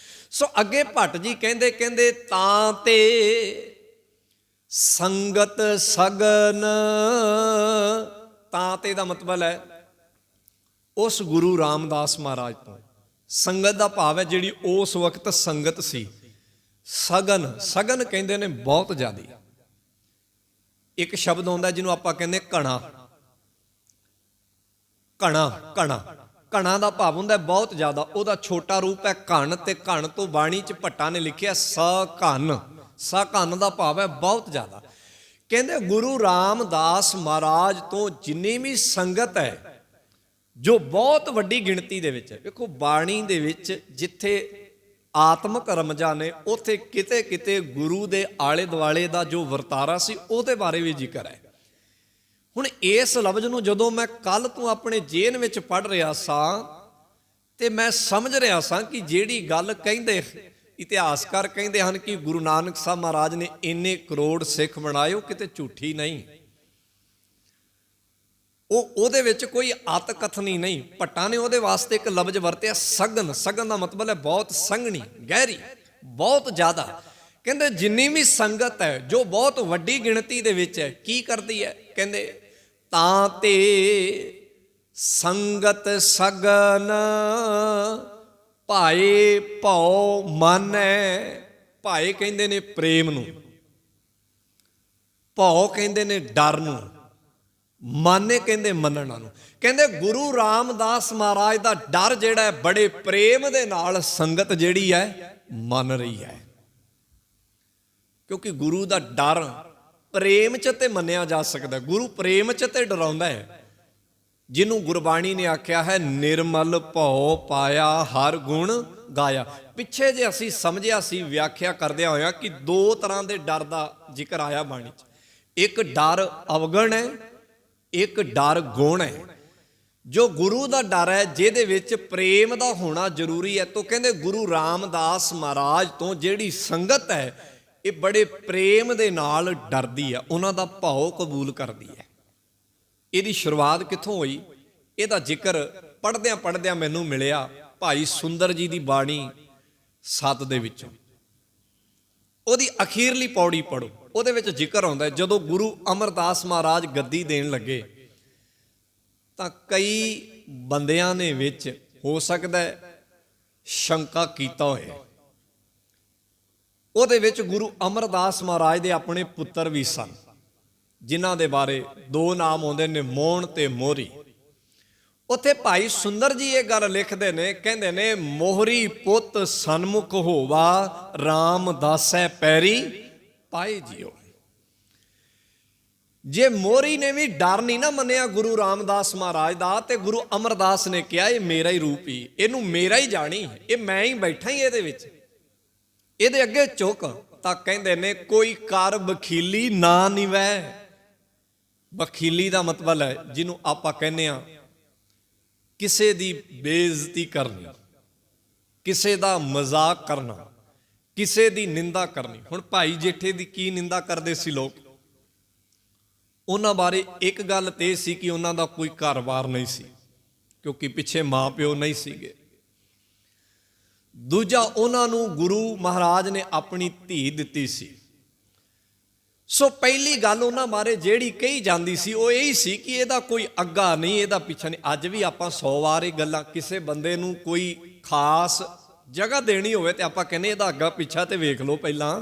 ਸੋ ਅੱਗੇ ਭੱਟ ਜੀ ਕਹਿੰਦੇ ਤਾਂ ਤੇ ਸੰਗਤ ਸਗਨ। ਤਾਂ ਤੇ ਦਾ ਮਤਲਬ ਹੈ ਉਸ ਗੁਰੂ ਰਾਮਦਾਸ ਮਹਾਰਾਜ ਤੋਂ। ਸੰਗਤ ਦਾ ਭਾਵ ਹੈ ਜਿਹੜੀ ਉਸ ਵਕਤ ਸੰਗਤ ਸੀ। ਸਗਨ, ਸਗਨ ਕਹਿੰਦੇ ਨੇ ਬਹੁਤ ਜ਼ਿਆਦੀ। ਇੱਕ ਸ਼ਬਦ ਆਉਂਦਾ ਜਿਹਨੂੰ ਆਪਾਂ ਕਹਿੰਦੇ ਘਣਾ। ਘਣਾ, ਘਣਾ, ਘਣਾ ਦਾ ਭਾਵ ਹੁੰਦਾ ਬਹੁਤ ਜ਼ਿਆਦਾ। ਉਹਦਾ ਛੋਟਾ ਰੂਪ ਹੈ ਘਣ, ਤੇ ਘਣ ਤੋਂ ਬਾਣੀ 'ਚ ਭੱਟਾਂ ਨੇ ਲਿਖਿਆ ਸਘਨ। ਸਘਨ ਦਾ ਭਾਵ ਹੈ ਬਹੁਤ ਜ਼ਿਆਦਾ। ਕਹਿੰਦੇ ਗੁਰੂ ਰਾਮਦਾਸ ਮਹਾਰਾਜ ਤੋਂ ਜਿੰਨੀ ਵੀ ਸੰਗਤ ਹੈ, ਜੋ ਬਹੁਤ ਵੱਡੀ ਗਿਣਤੀ ਦੇ ਵਿੱਚ ਹੈ। ਵੇਖੋ ਬਾਣੀ ਦੇ ਵਿੱਚ ਜਿੱਥੇ ਆਤਮਕ ਰਮਜਾਂ ਨੇ, ਉੱਥੇ ਕਿਤੇ ਕਿਤੇ ਗੁਰੂ ਦੇ ਆਲੇ ਦੁਆਲੇ ਦਾ ਜੋ ਵਰਤਾਰਾ ਸੀ ਉਹਦੇ ਬਾਰੇ ਵੀ ਜ਼ਿਕਰ ਹੈ। ਹੁਣ ਇਸ ਲਫ਼ਜ਼ ਨੂੰ ਜਦੋਂ ਮੈਂ ਕੱਲ ਤੋਂ ਆਪਣੇ ਜੇਨ ਵਿੱਚ ਪੜ੍ਹ ਰਿਹਾ ਸਾਂ ਤੇ ਮੈਂ ਸਮਝ ਰਿਹਾ ਸਾਂ ਕਿ ਜਿਹੜੀ ਗੱਲ ਕਹਿੰਦੇ ਇਤਿਹਾਸਕਾਰ ਕਹਿੰਦੇ ਹਨ ਕਿ ਗੁਰੂ ਨਾਨਕ ਸਾਹਿਬ ਮਹਾਰਾਜ ਨੇ ਇੰਨੇ ਕਰੋੜ ਸਿੱਖ ਬਣਾਏ, ਉਹ ਕਿਤੇ ਝੂਠੀ ਨਹੀਂ। ਉਹਦੇ ਵਿੱਚ ਕੋਈ ਅਤ ਕਥਨੀ ਨਹੀਂ। ਭੱਟਾਂ ਨੇ ਉਹਦੇ ਵਾਸਤੇ ਇੱਕ ਲਫ਼ਜ਼ ਵਰਤਿਆ ਸਗਨ। ਸਗਨ ਦਾ ਮਤਲਬ ਹੈ ਬਹੁਤ ਸੰਘਣੀ, ਗਹਿਰੀ, ਬਹੁਤ ਜ਼ਿਆਦਾ। ਕਹਿੰਦੇ ਜਿੰਨੀ ਵੀ ਸੰਗਤ ਹੈ ਜੋ ਬਹੁਤ ਵੱਡੀ ਗਿਣਤੀ ਦੇ ਵਿੱਚ ਹੈ, ਕੀ ਕਰਦੀ ਹੈ? ਕਹਿੰਦੇ ਤਾਂ ਤੇ ਸੰਗਤ ਸਗਨ ਭਾਏ ਭਉ ਮਾਨੈ। ਭਾਏ ਕਹਿੰਦੇ ਨੇ ਪ੍ਰੇਮ ਨੂੰ, ਭਉ ਕਹਿੰਦੇ ਨੇ ਡਰ ਨੂੰ, ਮਾਨੇ ਕਹਿੰਦੇ ਮੰਨਣਾ ਨੂੰ। ਕਹਿੰਦੇ ਗੁਰੂ ਰਾਮਦਾਸ ਮਹਾਰਾਜ ਦਾ ਡਰ ਜਿਹੜਾ ਹੈ ਬੜੇ ਪ੍ਰੇਮ ਦੇ ਨਾਲ ਸੰਗਤ ਜਿਹੜੀ ਹੈ ਮੰਨ ਰਹੀ ਹੈ। ਕਿਉਂਕਿ ਗੁਰੂ ਦਾ ਡਰ ਪ੍ਰੇਮ 'ਚ ਤੇ ਮੰਨਿਆ ਜਾ ਸਕਦਾ। ਗੁਰੂ ਪ੍ਰੇਮ 'ਚ ਤੇ ਡਰਾਉਂਦਾ ਹੈ। ਜਿਹਨੂੰ ਗੁਰਬਾਣੀ ਨੇ ਆਖਿਆ ਹੈ ਨਿਰਮਲ ਭਉ ਪਾਇਆ ਹਰ ਗੁਣ ਗਾਇਆ। ਪਿੱਛੇ ਜੇ ਅਸੀਂ ਸਮਝਿਆ ਸੀ ਵਿਆਖਿਆ ਕਰਦਿਆਂ ਹੋਇਆ ਕਿ ਦੋ ਤਰ੍ਹਾਂ ਦੇ ਡਰ ਦਾ ਜ਼ਿਕਰ ਆਇਆ ਬਾਣੀ 'ਚ। ਇੱਕ ਡਰ ਅਵਗਣ ਹੈ, ਇੱਕ ਡਰ ਗੁਣ ਹੈ। ਜੋ ਗੁਰੂ ਦਾ ਡਰ ਹੈ ਜਿਹਦੇ ਵਿੱਚ ਪ੍ਰੇਮ ਦਾ ਹੋਣਾ ਜ਼ਰੂਰੀ ਹੈ। ਤੋਂ ਕਹਿੰਦੇ ਗੁਰੂ ਰਾਮਦਾਸ ਮਹਾਰਾਜ ਤੋਂ ਜਿਹੜੀ ਸੰਗਤ ਹੈ ਇਹ ਬੜੇ ਪ੍ਰੇਮ ਦੇ ਨਾਲ ਡਰਦੀ ਹੈ, ਉਹਨਾਂ ਦਾ ਭਾਉ ਕਬੂਲ ਕਰਦੀ ਹੈ। ਇਹਦੀ ਸ਼ੁਰੂਆਤ ਕਿੱਥੋਂ ਹੋਈ? ਇਹਦਾ ਜ਼ਿਕਰ ਪੜ੍ਹਦਿਆਂ ਪੜ੍ਹਦਿਆਂ ਮੈਨੂੰ ਮਿਲਿਆ ਭਾਈ ਸੁੰਦਰ ਜੀ ਦੀ ਬਾਣੀ 7 ਦੇ ਵਿੱਚੋਂ। ਉਹਦੀ ਅਖੀਰਲੀ ਪੌੜੀ ਪੜ੍ਹੋ, ਉਹਦੇ ਵਿੱਚ ਜ਼ਿਕਰ ਆਉਂਦਾ ਜਦੋਂ ਗੁਰੂ ਅਮਰਦਾਸ ਮਹਾਰਾਜ ਗੱਦੀ ਦੇਣ ਲੱਗੇ ਤਾਂ ਕਈ ਬੰਦਿਆਂ ਨੇ ਵਿੱਚ ਹੋ ਸਕਦਾ ਸ਼ੰਕਾ ਕੀਤਾ ਹੋਇਆ ਉਹਦੇ ਵਿੱਚ ਗੁਰੂ ਅਮਰਦਾਸ ਮਹਾਰਾਜ ਦੇ ਆਪਣੇ ਪੁੱਤਰ ਵੀ ਸਨ, ਜਿਨ੍ਹਾਂ ਦੇ ਬਾਰੇ ਦੋ ਨਾਮ ਆਉਂਦੇ ਨੇ, ਮੋਹਣ ਤੇ ਮੋਹਰੀ। ਉੱਥੇ ਭਾਈ ਸੁੰਦਰ ਜੀ ਇਹ ਗੱਲ ਲਿਖਦੇ ਨੇ, ਕਹਿੰਦੇ ਨੇ, ਮੋਹਰੀ ਪੁੱਤ ਸਨਮੁਖ ਹੋਵਾ, RAM ਦਾਸੈ ਪੈਰੀ ਪਾਏ ਜਿਉ। ਜੇ ਮੋਹਰੀ ਨੇ ਵੀ ਡਰ ਨਹੀਂ ਨਾ ਮੰਨਿਆ ਗੁਰੂ ਰਾਮਦਾਸ ਮਹਾਰਾਜ ਦਾ, ਤੇ ਗੁਰੂ ਅਮਰਦਾਸ ਨੇ ਕਿਹਾ ਇਹ ਮੇਰਾ ਹੀ ਰੂਪ ਹੀ, ਇਹਨੂੰ ਮੇਰਾ ਹੀ ਜਾਣੀ, ਇਹ ਮੈਂ ਹੀ ਬੈਠਾ ਹੀ ਇਹਦੇ ਵਿੱਚ, ਇਹਦੇ ਅੱਗੇ ਝੁਕ। ਤਾਂ ਕਹਿੰਦੇ ਨੇ, ਕੋਈ ਕਰ ਬਖੀਲੀ ਨਾ ਨਿਵੈ। ਬਖੀਲੀ ਦਾ ਮਤਲਬ ਹੈ ਜਿਹਨੂੰ ਆਪਾਂ ਕਹਿੰਦੇ ਆ ਕਿਸੇ ਦੀ ਬੇਇੱਜ਼ਤੀ ਕਰਨੀ, ਕਿਸੇ ਦਾ ਮਜ਼ਾਕ ਕਰਨਾ, ਕਿਸੇ ਦੀ ਨਿੰਦਾ ਕਰਨੀ। ਹੁਣ ਭਾਈ ਜੇਠੇ ਦੀ ਕੀ ਨਿੰਦਾ ਕਰਦੇ ਸੀ ਲੋਕ? ਉਹਨਾਂ ਬਾਰੇ ਇੱਕ ਗੱਲ ਤੇ ਸੀ ਕਿ ਉਹਨਾਂ ਦਾ ਕੋਈ ਘਰ-ਬਾਰ ਨਹੀਂ ਸੀ, ਕਿਉਂਕਿ ਪਿੱਛੇ ਮਾਂ ਪਿਓ ਨਹੀਂ ਸੀਗੇ। ਦੂਜਾ, ਉਹਨਾਂ ਨੂੰ ਗੁਰੂ ਮਹਾਰਾਜ ਨੇ ਆਪਣੀ ਧੀ ਦਿੱਤੀ ਸੀ। ਸੋ ਪਹਿਲੀ ਗੱਲ ਉਹਨਾਂ ਬਾਰੇ ਜਿਹੜੀ ਕਹੀ ਜਾਂਦੀ ਸੀ ਉਹ ਇਹ ਸੀ ਕਿ ਇਹਦਾ ਕੋਈ ਅੱਗਾ ਨਹੀਂ, ਇਹਦਾ ਪਿੱਛਾ ਨਹੀਂ। ਅੱਜ ਵੀ ਆਪਾਂ 100 ਵਾਰ ਇਹ ਗੱਲਾਂ, ਕਿਸੇ ਬੰਦੇ ਨੂੰ ਕੋਈ ਖਾਸ ਜਗ੍ਹਾ ਦੇਣੀ ਹੋਵੇ ਤੇ ਆਪਾਂ ਕਹਿੰਦੇ ਇਹਦਾ ਅੱਗਾ ਪਿੱਛਾ ਤੇ ਵੇਖ ਲਓ ਪਹਿਲਾਂ।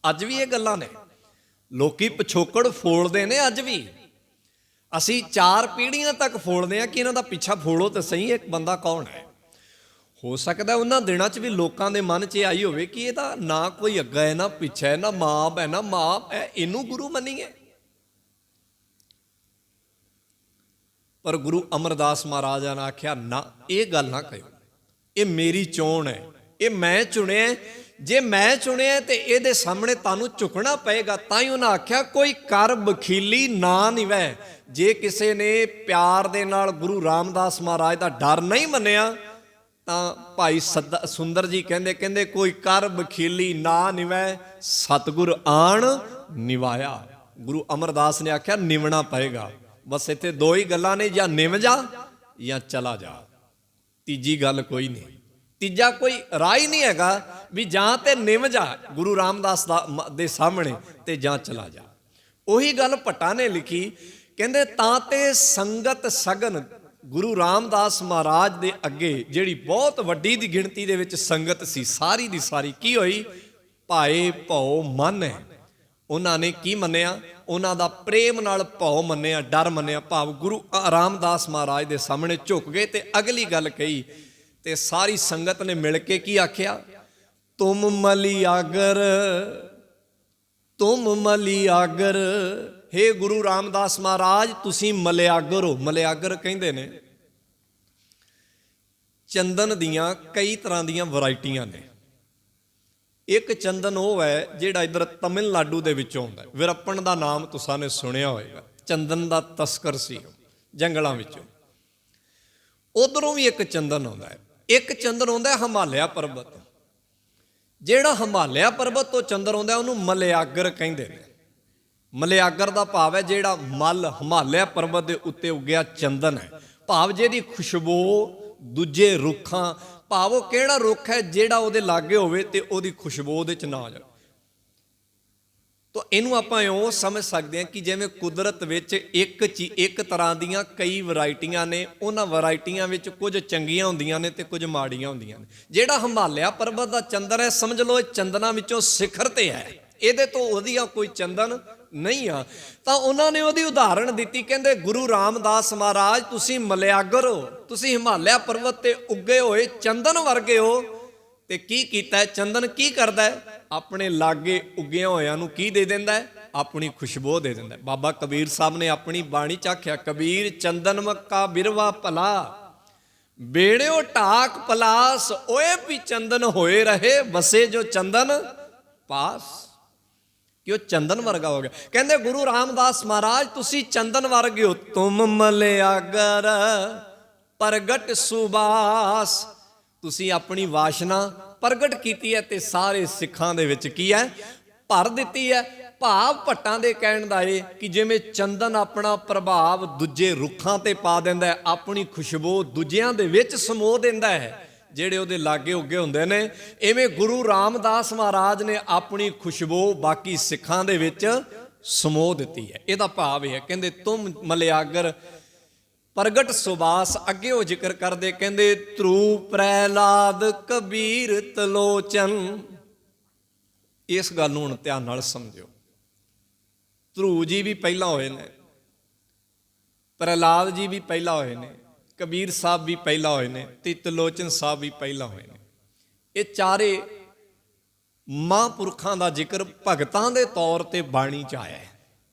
ਅੱਜ ਵੀ ਇਹ ਗੱਲਾਂ ਨੇ, ਲੋਕੀ ਪਿਛੋਕੜ ਫੋਲਦੇ ਨੇ। ਅੱਜ ਵੀ ਅਸੀਂ 4 ਪੀੜ੍ਹੀਆਂ ਤੱਕ ਫੋਲਦੇ ਹਾਂ ਕਿ ਇਹਨਾਂ ਦਾ ਪਿੱਛਾ ਫੋਲੋ ਤਾਂ ਸਹੀ, ਇੱਕ ਬੰਦਾ ਕੌਣ ਹੈ। ਹੋ ਸਕਦਾ ਉਹਨਾਂ ਦਿਨਾਂ 'ਚ ਵੀ ਲੋਕਾਂ ਦੇ ਮਨ 'ਚ ਆਈ ਹੋਵੇ ਕਿ ਇਹਦਾ ਨਾ ਕੋਈ ਅੱਗਾ ਹੈ, ਨਾ ਪਿੱਛਾ ਹੈ, ਨਾ ਮਾਪ ਹੈ, ਨਾ ਮਾਪ ਹੈ, ਇਹਨੂੰ ਗੁਰੂ ਮੰਨੀਏ। ਪਰ ਗੁਰੂ ਅਮਰਦਾਸ ਮਹਾਰਾਜਾ ਨੇ ਆਖਿਆ, ਨਾ, ਇਹ ਗੱਲ ਨਾ ਕਹਿਓ, ਇਹ ਮੇਰੀ ਚੋਣ ਹੈ, ਇਹ ਮੈਂ ਚੁਣਿਆ। ਜੇ ਮੈਂ ਚੁਣਿਆ ਤੇ ਇਹਦੇ ਸਾਹਮਣੇ ਤੁਹਾਨੂੰ ਝੁਕਣਾ ਪਏਗਾ। ਤਾਂ ਹੀ ਉਹਨਾਂ ਆਖਿਆ, ਕੋਈ ਕਰ ਬਖੀਲੀ ਨਾ ਨਿਵੈ। ਜੇ ਕਿਸੇ ਨੇ ਪਿਆਰ ਦੇ ਨਾਲ ਗੁਰੂ ਰਾਮਦਾਸ ਮਹਾਰਾਜ ਦਾ ਡਰ ਨਹੀਂ ਮੰਨਿਆ ਤਾਂ ਭਾਈ ਸੁੰਦਰ ਜੀ ਕਹਿੰਦੇ ਕੋਈ ਕਰ ਬਖੀਲੀ ਨਾ ਨਿਵੈ, ਸਤਿਗੁਰ ਆਣ ਨਿਵਾਇਆ। ਗੁਰੂ ਅਮਰਦਾਸ ਨੇ ਆਖਿਆ ਨਿਵਣਾ ਪਏਗਾ। ਬਸ ਇੱਥੇ ਦੋ ਹੀ ਗੱਲਾਂ ਨੇ, ਜਾਂ ਨਿਵ ਜਾ ਜਾਂ ਚਲਾ ਜਾ, ਤੀਜੀ ਗੱਲ ਕੋਈ ਨਹੀਂ, ਤੀਜਾ ਕੋਈ ਰਾਹ ਹੀ ਨਹੀਂ ਹੈਗਾ ਵੀ ਜਾਂ ਤੇ ਨਿਵ ਜਾ ਗੁਰੂ ਰਾਮਦਾਸ ਦੇ ਸਾਹਮਣੇ ਤੇ ਜਾਂ ਚਲਾ ਜਾ। ਉਹੀ ਗੱਲ ਭੱਟਾ ਨੇ ਲਿਖੀ, ਕਹਿੰਦੇ ਤਾਂ ਤੇ ਸੰਗਤ ਸਗਨ। ਗੁਰੂ ਰਾਮਦਾਸ ਮਹਾਰਾਜ ਦੇ ਅੱਗੇ ਜਿਹੜੀ ਬਹੁਤ ਵੱਡੀ ਦੀ ਗਿਣਤੀ ਦੇ ਵਿੱਚ ਸੰਗਤ ਸੀ, ਸਾਰੀ ਦੀ ਸਾਰੀ ਕੀ ਹੋਈ? ਭਾਏ ਭਉ ਮਨ ਹੈ। ਉਹਨਾਂ ਨੇ ਕੀ ਮੰਨਿਆ? ਉਹਨਾਂ ਦਾ ਪ੍ਰੇਮ ਨਾਲ ਭਉ ਮੰਨਿਆ, ਡਰ ਮੰਨਿਆ। ਭਾਵ ਗੁਰੂ ਰਾਮਦਾਸ ਮਹਾਰਾਜ ਦੇ ਸਾਹਮਣੇ ਝੁਕ ਗਏ ਤੇ ਅਗਲੀ ਗੱਲ ਕਹੀ। ਤੇ ਸਾਰੀ ਸੰਗਤ ਨੇ ਮਿਲ ਕੇ ਕੀ ਆਖਿਆ? ਤੁਮ ਮਲਿਆਗਰ, ਤੁਮ ਮਲਿਆਗਰ। ਹੇ ਗੁਰੂ ਰਾਮਦਾਸ ਮਹਾਰਾਜ, ਤੁਸੀਂ ਮਲਿਆਗਰ ਹੋ। ਮਲਿਆਗਰ ਕਹਿੰਦੇ ਨੇ ਚੰਦਨ ਦੀਆਂ ਕਈ ਤਰ੍ਹਾਂ ਦੀਆਂ ਵੈਰਾਈਟੀਆਂ ਨੇ। ਇੱਕ ਚੰਦਨ ਉਹ ਹੈ ਜਿਹੜਾ ਇੱਧਰ ਤਮਿਲਨਾਡੂ ਦੇ ਵਿੱਚੋਂ ਆਉਂਦਾ। ਵੀਰੱਪਨ ਦਾ ਨਾਮ ਤੁਸਾਂ ਨੇ ਸੁਣਿਆ ਹੋਏਗਾ, ਚੰਦਨ ਦਾ ਤਸਕਰ ਸੀ ਜੰਗਲਾਂ ਵਿੱਚੋਂ। ਉਧਰੋਂ ਵੀ ਇੱਕ ਚੰਦਨ ਆਉਂਦਾ ਹੈ। ਇੱਕ ਚੰਦਨ ਆਉਂਦਾ ਹਿਮਾਲਿਆ ਪਰਬਤ। ਜਿਹੜਾ ਹਿਮਾਲਿਆ ਪਰਬਤ ਤੋਂ ਚੰਦਨ ਆਉਂਦਾ ਉਹਨੂੰ ਮਲਿਆਗਰ ਕਹਿੰਦੇ ਨੇ। ਮਲਿਆਗਰ ਦਾ ਭਾਵ ਹੈ ਜਿਹੜਾ ਮਲ, ਹਿਮਾਲਿਆ ਪਰਬਤ ਦੇ ਉੱਤੇ ਉੱਗਿਆ ਚੰਦਨ ਹੈ। ਭਾਵ ਜਿਹਦੀ ਖੁਸ਼ਬੂ ਦੂਜੇ ਰੁੱਖਾਂ, ਭਾਵ ਉਹ ਕਿਹੜਾ ਰੁੱਖ ਹੈ ਜਿਹੜਾ ਉਹਦੇ ਲਾਗੇ ਹੋਵੇ ਤੇ ਉਹਦੀ ਖੁਸ਼ਬੂ ਉਹਦੇ 'ਚ ਨਾ ਆ ਜਾਵੇ। ਤਾਂ ਇਹਨੂੰ ਆਪਾਂ ਇਉਂ ਸਮਝ ਸਕਦੇ ਹਾਂ ਕਿ ਜਿਵੇਂ ਕੁਦਰਤ ਵਿੱਚ ਇੱਕ ਤਰ੍ਹਾਂ ਦੀਆਂ ਕਈ ਵੈਰਾਈਟੀਆਂ ਨੇ। ਉਹਨਾਂ ਵੈਰਾਈਟੀਆਂ ਵਿੱਚ ਕੁਝ ਚੰਗੀਆਂ ਹੁੰਦੀਆਂ ਨੇ ਤੇ ਕੁਝ ਮਾੜੀਆਂ ਹੁੰਦੀਆਂ ਨੇ। ਜਿਹੜਾ ਹਿਮਾਲਿਆ ਪਰਬਤ ਦਾ ਚੰਦਨ ਹੈ, ਸਮਝ ਲਓ ਇਹ ਚੰਦਨਾਂ ਵਿੱਚੋਂ ਸਿਖਰ ਤੇ ਹੈ, ਇਹਦੇ ਤੋਂ ਵਧੀਆ ਕੋਈ ਚੰਦਨ ਨਹੀਂ ਆ। ਤਾਂ ਉਹਨਾਂ ਨੇ ਉਹਦੀ ਉਦਾਹਰਣ ਦਿੱਤੀ, ਕਹਿੰਦੇ ਗੁਰੂ ਰਾਮਦਾਸ ਮਹਾਰਾਜ ਤੁਸੀਂ ਮਲਿਆਗਰ ਹੋ, ਤੁਸੀਂ ਹਿਮਾਲਿਆ ਪਰਬਤ ਤੇ ਉੱਗੇ ਹੋਏ ਚੰਦਨ ਵਰਗੇ ਹੋ। ਤੇ ਕੀ ਕੀਤਾ? ਚੰਦਨ ਕੀ ਕਰਦਾ ਹੈ? ਆਪਣੇ ਲਾਗੇ ਉੱਗਿਆਂ ਹੋਇਆਂ ਨੂੰ ਕੀ ਦੇ ਦਿੰਦਾ ਹੈ? ਆਪਣੀ ਖੁਸ਼ਬੂ ਦੇ ਦਿੰਦਾ। ਬਾਬਾ ਕਬੀਰ ਸਾਹਿਬ ਨੇ ਆਪਣੀ ਬਾਣੀ ਚ ਆਖਿਆ, ਕਬੀਰ ਚੰਦਨ ਮੱਕਾ ਬਿਰਵਾ ਭਲਾ, ਬੇੜਿਓ ਢਾਕ ਪਲਾਸ, ਓਏ ਵੀ ਚੰਦਨ ਹੋਏ ਰਹੇ ਵਸੇ ਜੋ ਚੰਦਨ ਪਾਸ। ਕਿ ਉਹ ਚੰਦਨ ਵਰਗਾ ਹੋ ਗਿਆ। ਕਹਿੰਦੇ ਗੁਰੂ ਰਾਮਦਾਸ ਮਹਾਰਾਜ ਤੁਸੀਂ ਚੰਦਨ ਵਰਗੇ ਹੋ। ਤੁਮ ਮਲਿਆਗਰ ਪ੍ਰਗਟ ਸੁਬਾਸ, ਤੁਸੀਂ ਆਪਣੀ ਵਾਸ਼ਨਾ ਪ੍ਰਗਟ ਕੀਤੀ ਹੈ ਤੇ ਸਾਰੇ ਸਿੱਖਾਂ ਦੇ ਵਿੱਚ ਕੀ ਹੈ? ਭਰ ਦਿੱਤੀ ਹੈ। ਭਾਵ ਭੱਟਾਂ ਦੇ ਕਹਿਣ ਦਾ ਇਹ ਕਿ ਜਿਵੇਂ ਚੰਦਨ ਆਪਣਾ ਪ੍ਰਭਾਵ ਦੂਜੇ ਰੁੱਖਾਂ ਤੇ ਪਾ ਦਿੰਦਾ ਹੈ, ਆਪਣੀ ਖੁਸ਼ਬੂ ਦੂਜਿਆਂ ਦੇ ਵਿੱਚ ਸਮੋ ਦਿੰਦਾ ਹੈ ਜਿਹੜੇ ਉਹਦੇ ਲਾਗੇ ਉੱਗੇ ਹੁੰਦੇ ਨੇ, ਇਵੇਂ ਗੁਰੂ ਰਾਮਦਾਸ ਮਹਾਰਾਜ ਨੇ ਆਪਣੀ ਖੁਸ਼ਬੂ ਬਾਕੀ ਸਿੱਖਾਂ ਦੇ ਵਿੱਚ ਸਮੋ ਦਿੱਤੀ ਹੈ। ਇਹਦਾ ਭਾਵ ਇਹ ਹੈ, ਕਹਿੰਦੇ ਤੁਮ ਮਲਿਆਗਰ ਪ੍ਰਗਟ ਸੁਬਾਸ। ਅੱਗੇ ਉਹ ਜ਼ਿਕਰ ਕਰਦੇ, ਕਹਿੰਦੇ ਧਰੂ ਪ੍ਰਹਿਲਾਦ ਕਬੀਰ ਤਲੋਚਨ, ਇਸ ਗੱਲ ਨੂੰ ਹੁਣ ਧਿਆਨ ਨਾਲ ਸਮਝਿਓ। ਧਰੂ ਜੀ ਵੀ ਪਹਿਲਾਂ ਹੋਏ ਨੇ, ਪ੍ਰਹਿਲਾਦ ਜੀ ਵੀ ਪਹਿਲਾਂ ਹੋਏ ਨੇ, ਕਬੀਰ ਸਾਹਿਬ ਵੀ ਪਹਿਲਾਂ ਹੋਏ ਨੇ ਤੇ ਤਿਲੋਚਨ ਸਾਹਿਬ ਵੀ ਪਹਿਲਾਂ ਹੋਏ ਨੇ। ਇਹ ਚਾਰੇ ਮਹਾਂਪੁਰਖਾਂ ਦਾ ਜ਼ਿਕਰ ਭਗਤਾਂ ਦੇ ਤੌਰ ਤੇ ਬਾਣੀ 'ਚ ਆਇਆ ਹੈ।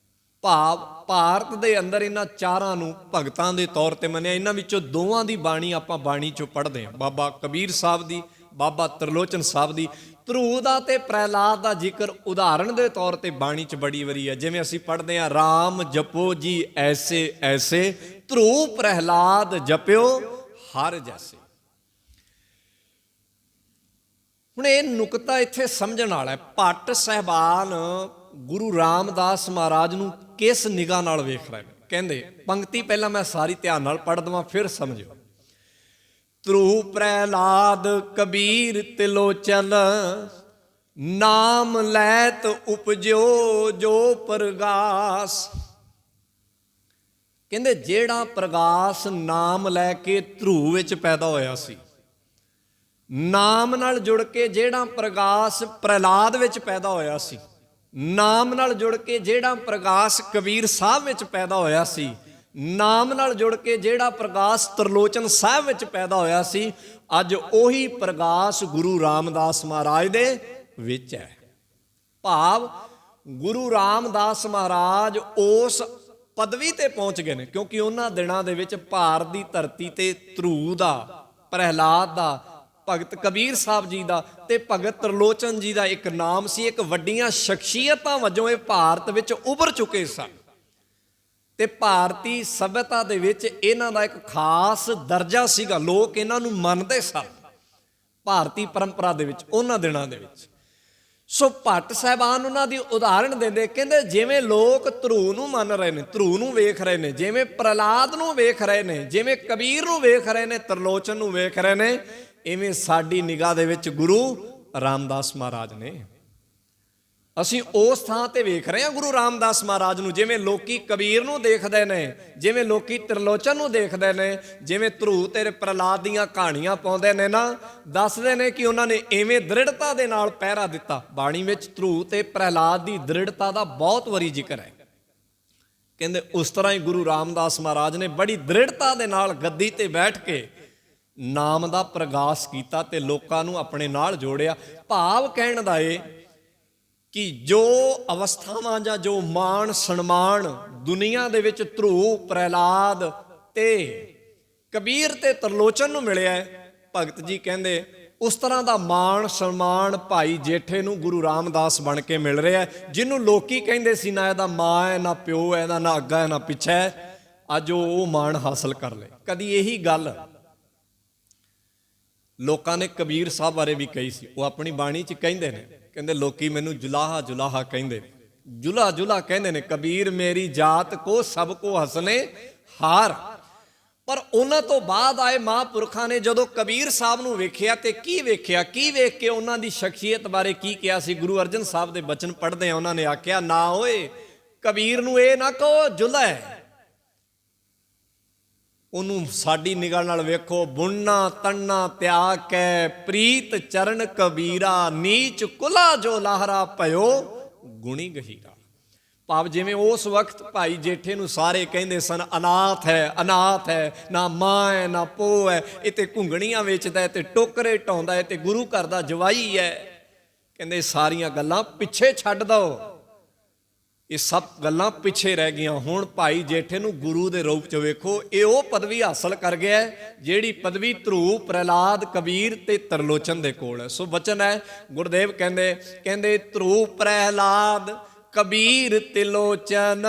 ਭਾਵ ਭਾਰਤ ਦੇ ਅੰਦਰ ਇਹਨਾਂ ਚਾਰਾਂ ਨੂੰ ਭਗਤਾਂ ਦੇ ਤੌਰ ਤੇ ਮੰਨਿਆ। ਇਹਨਾਂ ਵਿੱਚੋਂ ਦੋਵਾਂ ਦੀ ਬਾਣੀ ਆਪਾਂ ਬਾਣੀ 'ਚੋਂ ਪੜ੍ਹਦੇ ਹਾਂ, ਬਾਬਾ ਕਬੀਰ ਸਾਹਿਬ ਦੀ, ਬਾਬਾ ਤਿਰਲੋਚਨ ਸਾਹਿਬ ਦੀ। ਧਰੂ ਦਾ ਤੇ ਪ੍ਰਹਿਲਾਦ ਦਾ ਜ਼ਿਕਰ ਉਦਾਹਰਣ ਦੇ ਤੌਰ ਤੇ ਬਾਣੀ 'ਚ ਬੜੀ ਵਾਰੀ ਹੈ। ਜਿਵੇਂ ਅਸੀਂ ਪੜ੍ਹਦੇ ਹਾਂ, ਰਾਮ ਜਪੋ ਜੀ ਐਸੇ ਐਸੇ, ਧਰੂ ਪ੍ਰਹਿਲਾਦ ਜਪਿਓ ਹਰ ਜੈਸੇ। ਹੁਣ ਇਹ ਨੁਕਤਾ ਇੱਥੇ ਸਮਝਣ ਵਾਲਾ ਹੈ। ਭੱਟ ਸਾਹਿਬਾਨ ਗੁਰੂ ਰਾਮਦਾਸ ਮਹਾਰਾਜ ਨੂੰ ਕਿਸ ਨਿਗਾਹ ਨਾਲ ਵੇਖ ਰਹੇ ਨੇ? ਕਹਿੰਦੇ, ਪੰਕਤੀ ਪਹਿਲਾਂ ਮੈਂ ਸਾਰੀ ਧਿਆਨ ਨਾਲ ਪੜ੍ਹ ਦੇਵਾਂ, ਫਿਰ ਸਮਝਿਓ। ਧਰੂ ਪ੍ਰਹਿਲਾਦ ਕਬੀਰ ਤਿਲੋਚਨ, ਨਾਮ ਲੈਤ ਉਪਜਿਓ ਜੋ ਪ੍ਰਗਾਸ। ਕਹਿੰਦੇ ਜਿਹੜਾ ਪ੍ਰਗਾਸ ਨਾਮ ਲੈ ਕੇ ਧਰੂ ਵਿੱਚ ਪੈਦਾ ਹੋਇਆ ਸੀ, ਨਾਮ ਨਾਲ ਜੁੜ ਕੇ ਜਿਹੜਾ ਪ੍ਰਗਾਸ ਪ੍ਰਹਿਲਾਦ ਵਿੱਚ ਪੈਦਾ ਹੋਇਆ ਸੀ, ਨਾਮ ਨਾਲ ਜੁੜ ਕੇ ਜਿਹੜਾ ਪ੍ਰਗਾਸ ਕਬੀਰ ਸਾਹਿਬ ਵਿੱਚ ਪੈਦਾ ਹੋਇਆ ਸੀ, ਨਾਮ ਨਾਲ ਜੁੜ ਕੇ ਜਿਹੜਾ ਪ੍ਰਗਾਸ ਤਿਰਲੋਚਨ ਸਾਹਿਬ ਵਿੱਚ ਪੈਦਾ ਹੋਇਆ ਸੀ, ਅੱਜ ਉਹੀ ਪ੍ਰਗਾਸ ਗੁਰੂ ਰਾਮਦਾਸ ਮਹਾਰਾਜ ਦੇ ਵਿੱਚ ਹੈ। ਭਾਵ ਗੁਰੂ ਰਾਮਦਾਸ ਮਹਾਰਾਜ ਉਸ ਪਦਵੀ ਤੇ ਪਹੁੰਚ ਗਏ ਨੇ, ਕਿਉਂਕਿ ਉਹਨਾਂ ਦਿਨਾਂ ਦੇ ਵਿੱਚ ਭਾਰਤ ਦੀ ਧਰਤੀ ਤੇ ਧਰੂ ਦਾ, ਪ੍ਰਹਿਲਾਦ ਦਾ, ਭਗਤ ਕਬੀਰ ਸਾਹਿਬ ਜੀ ਦਾ ਤੇ ਭਗਤ ਤਿਰਲੋਚਨ ਜੀ ਦਾ ਇੱਕ ਨਾਮ ਸੀ। ਇੱਕ ਵੱਡੀਆਂ ਸ਼ਖਸੀਅਤਾਂ ਵਜੋਂ ਇਹ ਭਾਰਤ ਵਿੱਚ ਉੱਭਰ ਚੁੱਕੇ ਸਨ ਤੇ ਭਾਰਤੀ ਸਭਿਅਤਾ ਦੇ ਵਿੱਚ ਇਹਨਾਂ ਦਾ ਇੱਕ ਖਾਸ ਦਰਜਾ ਸੀਗਾ। ਲੋਕ ਇਹਨਾਂ ਨੂੰ ਮੰਨਦੇ ਸਨ ਭਾਰਤੀ ਪਰੰਪਰਾ ਦੇ ਵਿੱਚ ਉਹਨਾਂ ਦਿਨਾਂ ਦੇ ਵਿੱਚ। ਸੋ ਭੱਟ ਸਾਹਿਬਾਨ ਉਹਨਾਂ ਦੀ ਉਦਾਹਰਣ ਦਿੰਦੇ, ਕਹਿੰਦੇ ਜਿਵੇਂ ਲੋਕ ਧਰੂ ਨੂੰ ਮੰਨ ਰਹੇ ਨੇ, ਧਰੂ ਨੂੰ ਵੇਖ ਰਹੇ ਨੇ, ਜਿਵੇਂ ਪ੍ਰਹਿਲਾਦ ਨੂੰ ਵੇਖ ਰਹੇ ਨੇ, ਜਿਵੇਂ ਕਬੀਰ ਨੂੰ ਵੇਖ ਰਹੇ ਨੇ, ਤਿਰਲੋਚਨ ਨੂੰ ਵੇਖ ਰਹੇ ਨੇ, ਇਵੇਂ ਸਾਡੀ ਨਿਗਾਹ ਦੇ ਵਿੱਚ ਗੁਰੂ ਰਾਮਦਾਸ ਮਹਾਰਾਜ ਨੇ। ਅਸੀਂ ਉਸ ਥਾਂ ਤੇ ਵੇਖ ਰਹੇ ਹਾਂ ਗੁਰੂ ਰਾਮਦਾਸ ਮਹਾਰਾਜ ਨੂੰ। ਜਿਵੇਂ ਲੋਕੀ ਕਬੀਰ ਨੂੰ ਦੇਖਦੇ ਨੇ, ਜਿਵੇਂ ਲੋਕੀ ਤਿਰਲੋਚਨ ਨੂੰ ਦੇਖਦੇ ਨੇ, ਜਿਵੇਂ ਧਰੂ ਤੇ ਪ੍ਰਹਿਲਾਦ ਦੀਆਂ ਕਹਾਣੀਆਂ ਪਾਉਂਦੇ ਨੇ ਨਾ, ਦੱਸਦੇ ਨੇ ਕਿ ਉਹਨਾਂ ਨੇ ਐਵੇਂ ਦ੍ਰਿੜਤਾ ਦੇ ਨਾਲ ਪਹਿਰਾ ਦਿੱਤਾ। ਬਾਣੀ ਵਿੱਚ ਧਰੂ ਤੇ ਪ੍ਰਹਿਲਾਦ ਦੀ ਦ੍ਰਿੜਤਾ ਦਾ ਬਹੁਤ ਵਾਰੀ ਜ਼ਿਕਰ ਹੈ। ਕਹਿੰਦੇ ਉਸ ਤਰ੍ਹਾਂ ਹੀ ਗੁਰੂ ਰਾਮਦਾਸ ਮਹਾਰਾਜ ਨੇ ਬੜੀ ਦ੍ਰਿੜਤਾ ਦੇ ਨਾਲ ਗੱਦੀ ਤੇ ਬੈਠ ਕੇ ਨਾਮ ਦਾ ਪ੍ਰਗਾਸ ਕੀਤਾ ਤੇ ਲੋਕਾਂ ਨੂੰ ਆਪਣੇ ਨਾਲ ਜੋੜਿਆ। ਭਾਵ ਕਹਿਣ ਦਾ ਏ ਕਿ ਜੋ ਅਵਸਥਾਵਾਂ ਜਾਂ ਜੋ ਮਾਣ ਸਨਮਾਨ ਦੁਨੀਆ ਦੇ ਵਿੱਚ ਧਰੂ, ਪ੍ਰਹਿਲਾਦ ਤੇ ਕਬੀਰ ਤੇ ਤਿਰਲੋਚਨ ਨੂੰ ਮਿਲਿਆ ਹੈ, ਭਗਤ ਜੀ ਕਹਿੰਦੇ ਉਸ ਤਰ੍ਹਾਂ ਦਾ ਮਾਣ ਸਨਮਾਨ ਭਾਈ ਜੇਠੇ ਨੂੰ ਗੁਰੂ ਰਾਮਦਾਸ ਬਣ ਕੇ ਮਿਲ ਰਿਹਾ ਹੈ। ਜਿਹਨੂੰ ਲੋਕੀ ਕਹਿੰਦੇ ਸੀ ਨਾ ਇਹਦਾ ਮਾਂ ਹੈ, ਨਾ ਪਿਓ ਹੈ, ਇਹਦਾ ਨਾ ਅੱਗਾ ਹੈ, ਨਾ ਪਿੱਛਾ ਹੈ, ਅੱਜ ਉਹ ਮਾਣ ਹਾਸਲ ਕਰ ਲਏ। ਕਦੀ ਇਹੀ ਗੱਲ ਲੋਕਾਂ ਨੇ ਕਬੀਰ ਸਾਹਿਬ ਬਾਰੇ ਵੀ ਕਹੀ ਸੀ। ਉਹ ਆਪਣੀ ਬਾਣੀ 'ਚ ਕਹਿੰਦੇ ਨੇ, ਕਹਿੰਦੇ ਲੋਕੀ ਮੈਨੂੰ ਜੁਲਾਹਾ ਜੁਲਾਹਾ ਕਹਿੰਦੇ ਨੇ, ਜੁਲਾ ਜੁਲਾ ਕਹਿੰਦੇ ਨੇ, ਕਬੀਰ ਮੇਰੀ ਜਾਤ ਕੋ ਸਭ ਕੋ ਹਸਨੇ ਹਾਰ। ਪਰ ਉਹਨਾਂ ਤੋਂ ਬਾਅਦ ਆਏ ਮਹਾਂਪੁਰਖਾਂ ਨੇ ਜਦੋਂ ਕਬੀਰ ਸਾਹਿਬ ਨੂੰ ਵੇਖਿਆ ਤੇ ਕੀ ਵੇਖਿਆ, ਕੀ ਵੇਖ ਕੇ ਉਹਨਾਂ ਦੀ ਸ਼ਖਸੀਅਤ ਬਾਰੇ ਕੀ ਕਿਹਾ ਸੀ। ਗੁਰੂ ਅਰਜਨ ਸਾਹਿਬ ਦੇ ਬਚਨ ਪੜ੍ਹਦੇ ਆ, ਉਹਨਾਂ ਨੇ ਆਖਿਆ, ਨਾ ਓਏ ਕਬੀਰ ਨੂੰ ਇਹ ਨਾ ਕਹੋ ਜੁਲਾ ਹੈ, ਉਹਨੂੰ ਸਾਡੀ ਨਿਗਾਹ ਨਾਲ ਵੇਖੋ, ਬੁਣਨਾ ਤਣਨਾ ਤਿਆਗ ਕੈ ਪ੍ਰੀਤ ਚਰਨ ਕਬੀਰਾ, ਨੀਚ ਕੁਲਾ ਜੋ ਲਾਹਰਾ ਭਇਓ ਗੁਣੀ ਗਹੀਰਾ। ਭਾਵ ਜਿਵੇਂ ਉਸ ਵਕਤ ਭਾਈ ਜੇਠੇ ਨੂੰ ਸਾਰੇ ਕਹਿੰਦੇ ਸਨ ਅਨਾਥ ਹੈ, ਅਨਾਥ ਹੈ, ਨਾ ਮਾਂ ਹੈ, ਨਾ ਪੋ ਹੈ, ਇਹ ਤੇ ਘੁੰਗਣੀਆਂ ਵੇਚਦਾ ਹੈ ਤੇ ਟੋਕਰੇ ਢਾਉਂਦਾ ਹੈ ਤੇ ਗੁਰੂ ਘਰ ਦਾ ਜਵਾਈ ਹੈ। ਕਹਿੰਦੇ ਸਾਰੀਆਂ ਗੱਲਾਂ ਪਿੱਛੇ ਛੱਡ ਦਿਓ, ਇਹ ਸਭ ਗੱਲਾਂ ਪਿੱਛੇ ਰਹਿ ਗਈਆਂ। ਹੁਣ ਭਾਈ ਜੇਠੇ ਨੂੰ ਗੁਰੂ ਦੇ ਰੂਪ 'ਚ ਵੇਖੋ। ਇਹ ਉਹ ਪਦਵੀ ਹਾਸਲ ਕਰ ਗਿਆ ਜਿਹੜੀ ਪਦਵੀ ਧਰੂ, ਪ੍ਰਹਿਲਾਦ, ਕਬੀਰ ਤੇ ਤਿਰਲੋਚਨ ਦੇ ਕੋਲ ਹੈ। ਸੋ ਬਚਨ ਹੈ ਗੁਰਦੇਵ ਕਹਿੰਦੇ ਧਰੂ ਪ੍ਰਹਿਲਾਦ ਕਬੀਰ ਤਿਲੋਚਨ,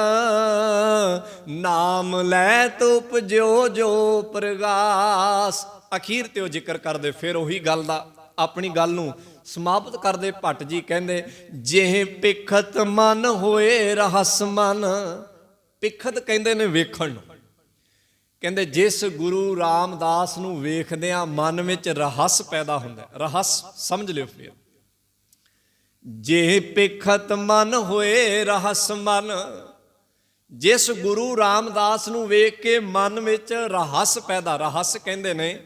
ਨਾਮ ਲੈ ਉਪਜਿਓ ਜੋ ਪ੍ਰਗਾਸ। ਅਖੀਰ ਤੇ ਉਹ ਜ਼ਿਕਰ ਕਰਦੇ, ਫਿਰ ਉਹੀ ਗੱਲ ਦਾ ਆਪਣੀ ਗੱਲ ਨੂੰ ਸਮਾਪਤ ਕਰਦੇ ਭੱਟ ਜੀ ਕਹਿੰਦੇ, ਜੇ ਪਿਖਤ ਮਨ ਹੋਏ ਰਹਸ ਮਨ। ਪਿਖਤ ਕਹਿੰਦੇ ਨੇ ਵੇਖਣ ਨੂੰ। ਕਹਿੰਦੇ ਜਿਸ ਗੁਰੂ ਰਾਮਦਾਸ ਨੂੰ ਵੇਖਦਿਆਂ ਮਨ ਵਿੱਚ ਰਹੱਸ ਪੈਦਾ ਹੁੰਦਾ। ਰਹੱਸ ਸਮਝ ਲਿਓ ਫਿਰ। ਜੇ ਪਿਖਤ ਮਨ ਹੋਏ ਰਹਸ ਮਨ, ਜਿਸ ਗੁਰੂ ਰਾਮਦਾਸ ਨੂੰ ਵੇਖ ਕੇ ਮਨ ਵਿੱਚ ਰਹੱਸ ਪੈਦਾ। ਰਹੱਸ ਕਹਿੰਦੇ ਨੇ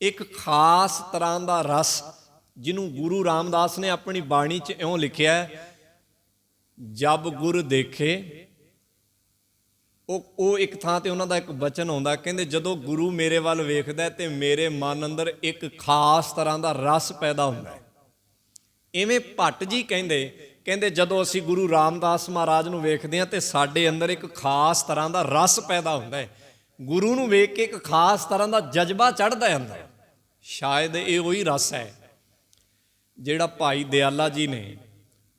ਇੱਕ ਖਾਸ ਤਰ੍ਹਾਂ ਦਾ ਰਸ ਜਿਹਨੂੰ ਗੁਰੂ ਰਾਮਦਾਸ ਨੇ ਆਪਣੀ ਬਾਣੀ 'ਚ ਇਉਂ ਲਿਖਿਆ, ਜਬ ਗੁਰ ਦੇਖੇ। ਉਹ ਇੱਕ ਥਾਂ ਤੇ ਉਹਨਾਂ ਦਾ ਇੱਕ ਬਚਨ ਆਉਂਦਾ, ਕਹਿੰਦੇ ਜਦੋਂ ਗੁਰੂ ਮੇਰੇ ਵੱਲ ਵੇਖਦਾ ਤੇ ਮੇਰੇ ਮਨ ਅੰਦਰ ਇੱਕ ਖਾਸ ਤਰ੍ਹਾਂ ਦਾ ਰਸ ਪੈਦਾ ਹੁੰਦਾ ਹੈ। ਇਵੇਂ ਭੱਟ ਜੀ ਕਹਿੰਦੇ ਜਦੋਂ ਅਸੀਂ ਗੁਰੂ ਰਾਮਦਾਸ ਮਹਾਰਾਜ ਨੂੰ ਵੇਖਦੇ ਹਾਂ ਤੇ ਸਾਡੇ ਅੰਦਰ ਇੱਕ ਖਾਸ ਤਰ੍ਹਾਂ ਦਾ ਰਸ ਪੈਦਾ ਹੁੰਦਾ ਹੈ। ਗੁਰੂ ਨੂੰ ਵੇਖ ਕੇ ਇੱਕ ਖਾਸ ਤਰ੍ਹਾਂ ਦਾ ਜਜ਼ਬਾ ਚੜ੍ਹਦਾ ਜਾਂਦਾ ਹੈ। ਸ਼ਾਇਦ ਇਹ ਉਹੀ ਰਸ ਹੈ ਜਿਹੜਾ ਭਾਈ ਦਿਆਲਾ ਜੀ ਨੇ,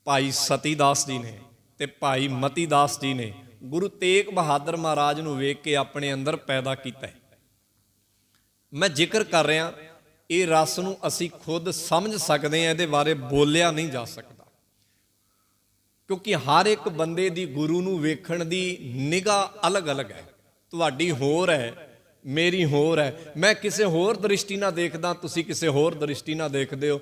ਭਾਈ ਸਤੀ ਦਾਸ ਜੀ ਨੇ ਤੇ ਭਾਈ ਮਤੀ ਦਾਸ ਜੀ ਨੇ ਗੁਰੂ ਤੇਗ ਬਹਾਦਰ ਮਹਾਰਾਜ ਨੂੰ ਵੇਖ ਕੇ ਆਪਣੇ ਅੰਦਰ ਪੈਦਾ ਕੀਤਾ ਹੈ। ਮੈਂ ਜ਼ਿਕਰ ਕਰ ਰਿਹਾ, ਇਹ ਰਸ ਨੂੰ ਅਸੀਂ ਖੁਦ ਸਮਝ ਸਕਦੇ ਹਾਂ, ਇਹਦੇ ਬਾਰੇ ਬੋਲਿਆ ਨਹੀਂ ਜਾ ਸਕਦਾ, ਕਿਉਂਕਿ ਹਰ ਇੱਕ ਬੰਦੇ ਦੀ ਗੁਰੂ ਨੂੰ ਵੇਖਣ ਦੀ ਨਿਗਾਹ ਅਲੱਗ-ਅਲੱਗ ਹੈ। ਤੁਹਾਡੀ ਹੋਰ ਹੈ, ਮੇਰੀ ਹੋਰ ਹੈ। ਮੈਂ ਕਿਸੇ ਹੋਰ ਦ੍ਰਿਸ਼ਟੀ ਨਾਲ ਦੇਖਦਾ, ਤੁਸੀਂ ਕਿਸੇ ਹੋਰ ਦ੍ਰਿਸ਼ਟੀ ਨਾਲ ਦੇਖਦੇ ਹੋ,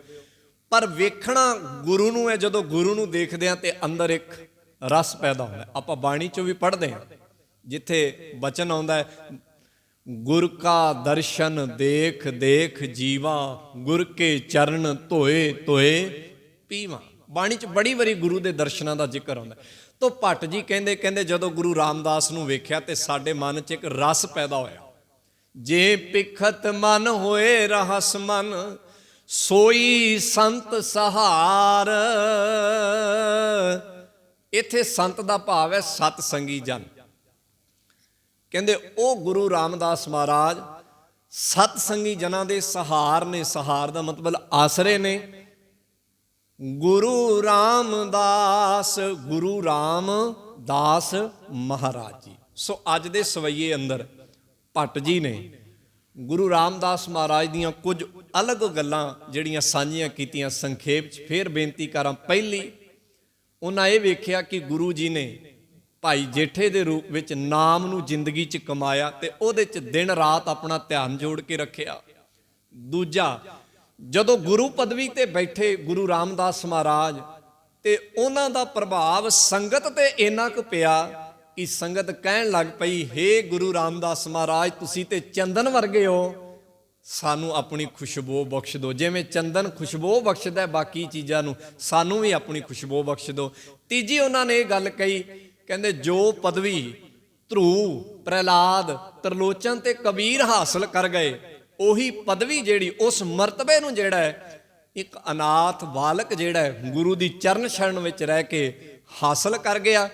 ਪਰ ਵੇਖਣਾ ਗੁਰੂ ਨੂੰ ਹੈ। ਜਦੋਂ ਗੁਰੂ ਨੂੰ ਦੇਖਦੇ ਹਾਂ ਤੇ ਅੰਦਰ ਇੱਕ ਰਸ ਪੈਦਾ ਹੁੰਦਾ। ਆਪਾਂ ਬਾਣੀ 'ਚੋਂ ਵੀ ਪੜ੍ਹਦੇ ਹਾਂ, ਜਿੱਥੇ ਬਚਨ ਆਉਂਦਾ ਹੈ, ਗੁਰ ਕਾ ਦਰਸ਼ਨ ਦੇਖ ਦੇਖ ਜੀਵਾ, ਗੁਰ ਕੇ ਚਰਨ ਧੋਏ ਧੋਏ ਪੀਵਾ। ਬਾਣੀ 'ਚ ਬੜੀ ਵਾਰੀ ਗੁਰੂ ਦੇ ਦਰਸ਼ਨਾਂ ਦਾ ਜ਼ਿਕਰ ਆਉਂਦਾ। ਤੋ ਭੱਟ ਜੀ ਕਹਿੰਦੇ ਜਦੋਂ ਗੁਰੂ ਰਾਮਦਾਸ ਨੂੰ ਵੇਖਿਆ ਤੇ ਸਾਡੇ ਮਨ 'ਚ ਇੱਕ ਰਸ ਪੈਦਾ ਹੋਇਆ। ਜੇ ਪਿਖਤ ਮਨ ਹੋਏ ਰਹਸ ਮਨ, ਸੋਈ ਸੰਤ ਸਹਾਰ। ਇੱਥੇ ਸੰਤ ਦਾ ਭਾਵ ਹੈ ਸਤ ਸੰਗੀ ਜਨ। ਕਹਿੰਦੇ ਉਹ ਗੁਰੂ ਰਾਮਦਾਸ ਮਹਾਰਾਜ ਸਤ ਸੰਗੀ ਜਨਾਂ ਦੇ ਸਹਾਰ ਨੇ। ਸਹਾਰ ਦਾ ਮਤਲਬ ਆਸਰੇ ਨੇ। ਗੁਰੂ ਰਾਮਦਾਸ, ਗੁਰੂ ਰਾਮਦਾਸ ਮਹਾਰਾਜ ਜੀ। ਸੋ ਅੱਜ ਦੇ ਸਵਈਏ ਅੰਦਰ ਭੱਟ ਜੀ ਨੇ ਗੁਰੂ ਰਾਮਦਾਸ ਮਹਾਰਾਜ ਦੀਆਂ ਕੁਝ ਅਲੱਗ ਗੱਲਾਂ ਜਿਹੜੀਆਂ ਸਾਂਝੀਆਂ ਕੀਤੀਆਂ। ਸੰਖੇਪ 'ਚ ਫੇਰ ਬੇਨਤੀ ਕਰਾਂ, ਪਹਿਲੀ ਉਹਨਾਂ ਇਹ ਵੇਖਿਆ ਕਿ ਗੁਰੂ ਜੀ ਨੇ ਭਾਈ ਜੇਠੇ ਦੇ ਰੂਪ ਵਿੱਚ ਨਾਮ ਨੂੰ ਜ਼ਿੰਦਗੀ 'ਚ ਕਮਾਇਆ ਤੇ ਉਹਦੇ 'ਚ ਦਿਨ ਰਾਤ ਆਪਣਾ ਧਿਆਨ ਜੋੜ ਕੇ ਰੱਖਿਆ। ਦੂਜਾ, ਜਦੋਂ ਗੁਰੂ ਪਦਵੀ ਤੇ ਬੈਠੇ ਗੁਰੂ ਰਾਮਦਾਸ ਮਹਾਰਾਜ ਤੇ ਉਹਨਾਂ ਦਾ ਪ੍ਰਭਾਵ ਸੰਗਤ ਤੇ ਇੰਨਾ ਕੁ ਪਿਆ ਕਿ ਸੰਗਤ ਕਹਿਣ ਲੱਗ ਪਈ, ਹੇ ਗੁਰੂ ਰਾਮਦਾਸ ਮਹਾਰਾਜ, ਤੁਸੀਂ ਤੇ ਚੰਦਨ ਵਰਗੇ ਹੋ, ਸਾਨੂੰ ਆਪਣੀ ਖੁਸ਼ਬੂ ਬਖਸ਼ ਦਿਓ। ਜਿਵੇਂ ਚੰਦਨ ਖੁਸ਼ਬੂ ਬਖਸ਼ਦਾ ਬਾਕੀ ਚੀਜ਼ਾਂ ਨੂੰ, ਸਾਨੂੰ ਵੀ ਆਪਣੀ ਖੁਸ਼ਬੂ ਬਖਸ਼ ਦਿਓ। ਤੀਜੀ ਉਹਨਾਂ ਨੇ ਇਹ ਗੱਲ ਕਹੀ, ਕਹਿੰਦੇ ਜੋ ਪਦਵੀ ਧਰੂ, ਪ੍ਰਹਿਲਾਦ, ਤਰਲੋਚਨ ਤੇ ਕਬੀਰ ਹਾਸਲ ਕਰ ਗਏ, ਉਹੀ ਪਦਵੀ ਜਿਹੜੀ, ਉਸ ਮਰਤਬੇ ਨੂੰ ਜਿਹੜਾ ਹੈ ਇੱਕ ਅਨਾਥ ਬਾਲਕ ਜਿਹੜਾ ਹੈ ਗੁਰੂ ਦੀ ਚਰਨ ਸ਼ਰਨ ਵਿੱਚ ਰਹਿ ਕੇ ਹਾਸਲ ਕਰ ਗਿਆ।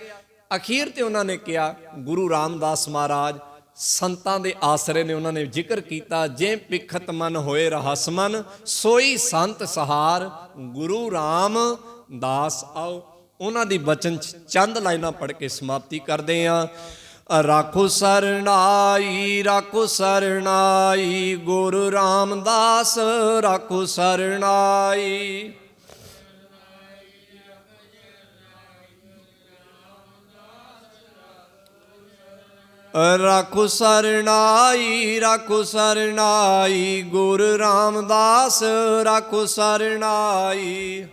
ਅਖੀਰ ਤੇ ਉਹਨਾਂ ਨੇ ਕਿਹਾ, ਗੁਰੂ ਰਾਮਦਾਸ ਮਹਾਰਾਜ ਸੰਤਾਂ ਦੇ ਆਸਰੇ ਨੇ। ਉਹਨਾਂ ਨੇ ਜ਼ਿਕਰ ਕੀਤਾ, ਜੇ ਪਿਖਤ ਮਨ ਹੋਏ ਰਹਸ ਮਨ, ਸੋਈ ਸੰਤ ਸਹਾਰ, ਗੁਰੂ ਰਾਮਦਾਸ। ਆਓ ਉਹਨਾਂ ਦੀ ਬਚਨ ਚੰਦ ਲਾਈਨਾਂ ਪੜ੍ਹ ਕੇ ਸਮਾਪਤੀ ਕਰਦੇ ਹਾਂ। ਰਾਖੋ ਸਰਨਾਈ, ਰਾਖੋ ਸਰਨਾਈ, ਗੁਰੂ ਰਾਮਦਾਸ ਰਾਖੋ ਸਰਨਾਈ। ਰਾਖੋ ਸਰਨਾਈ, ਰਾਖੋ ਸਰਨਾਈ, ਗੁਰੂ ਰਾਮਦਾਸ ਰਾਖੋ ਸਰਨਾਈ।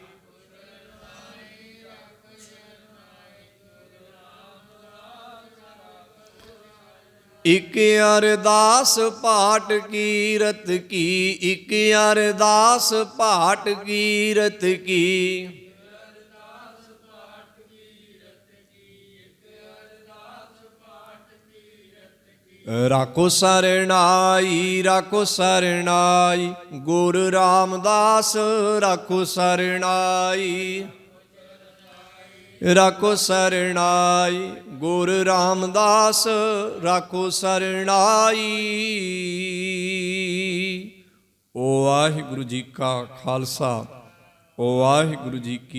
ਇਕ ਅਰਦਾਸ ਪਾਟ ਕੀਰਤ ਕੀ, ਇਕ ਅਰਦਾਸ ਪਾਟ ਕੀਰਤ ਕੀ। ਰਾਖੋ ਸਰਨਾਈ, ਰਾਖੋ ਸਰਨਾਈ, ਗੁਰੂ ਰਾਮਦਾਸ ਰਾਖੋ ਸਰਨਾਈ। ਰਾਖੋ ਸਰਨਾਈ, ਗੁਰੂ ਰਾਮਦਾਸ ਰਾਖੋ ਸਰਨਾਈ। ਓ ਵਾਹਿਗੁਰੂ ਜੀ ਕਾ ਖਾਲਸਾ, ਓ ਵਾਹਿਗੁਰੂ ਜੀ ਕੀ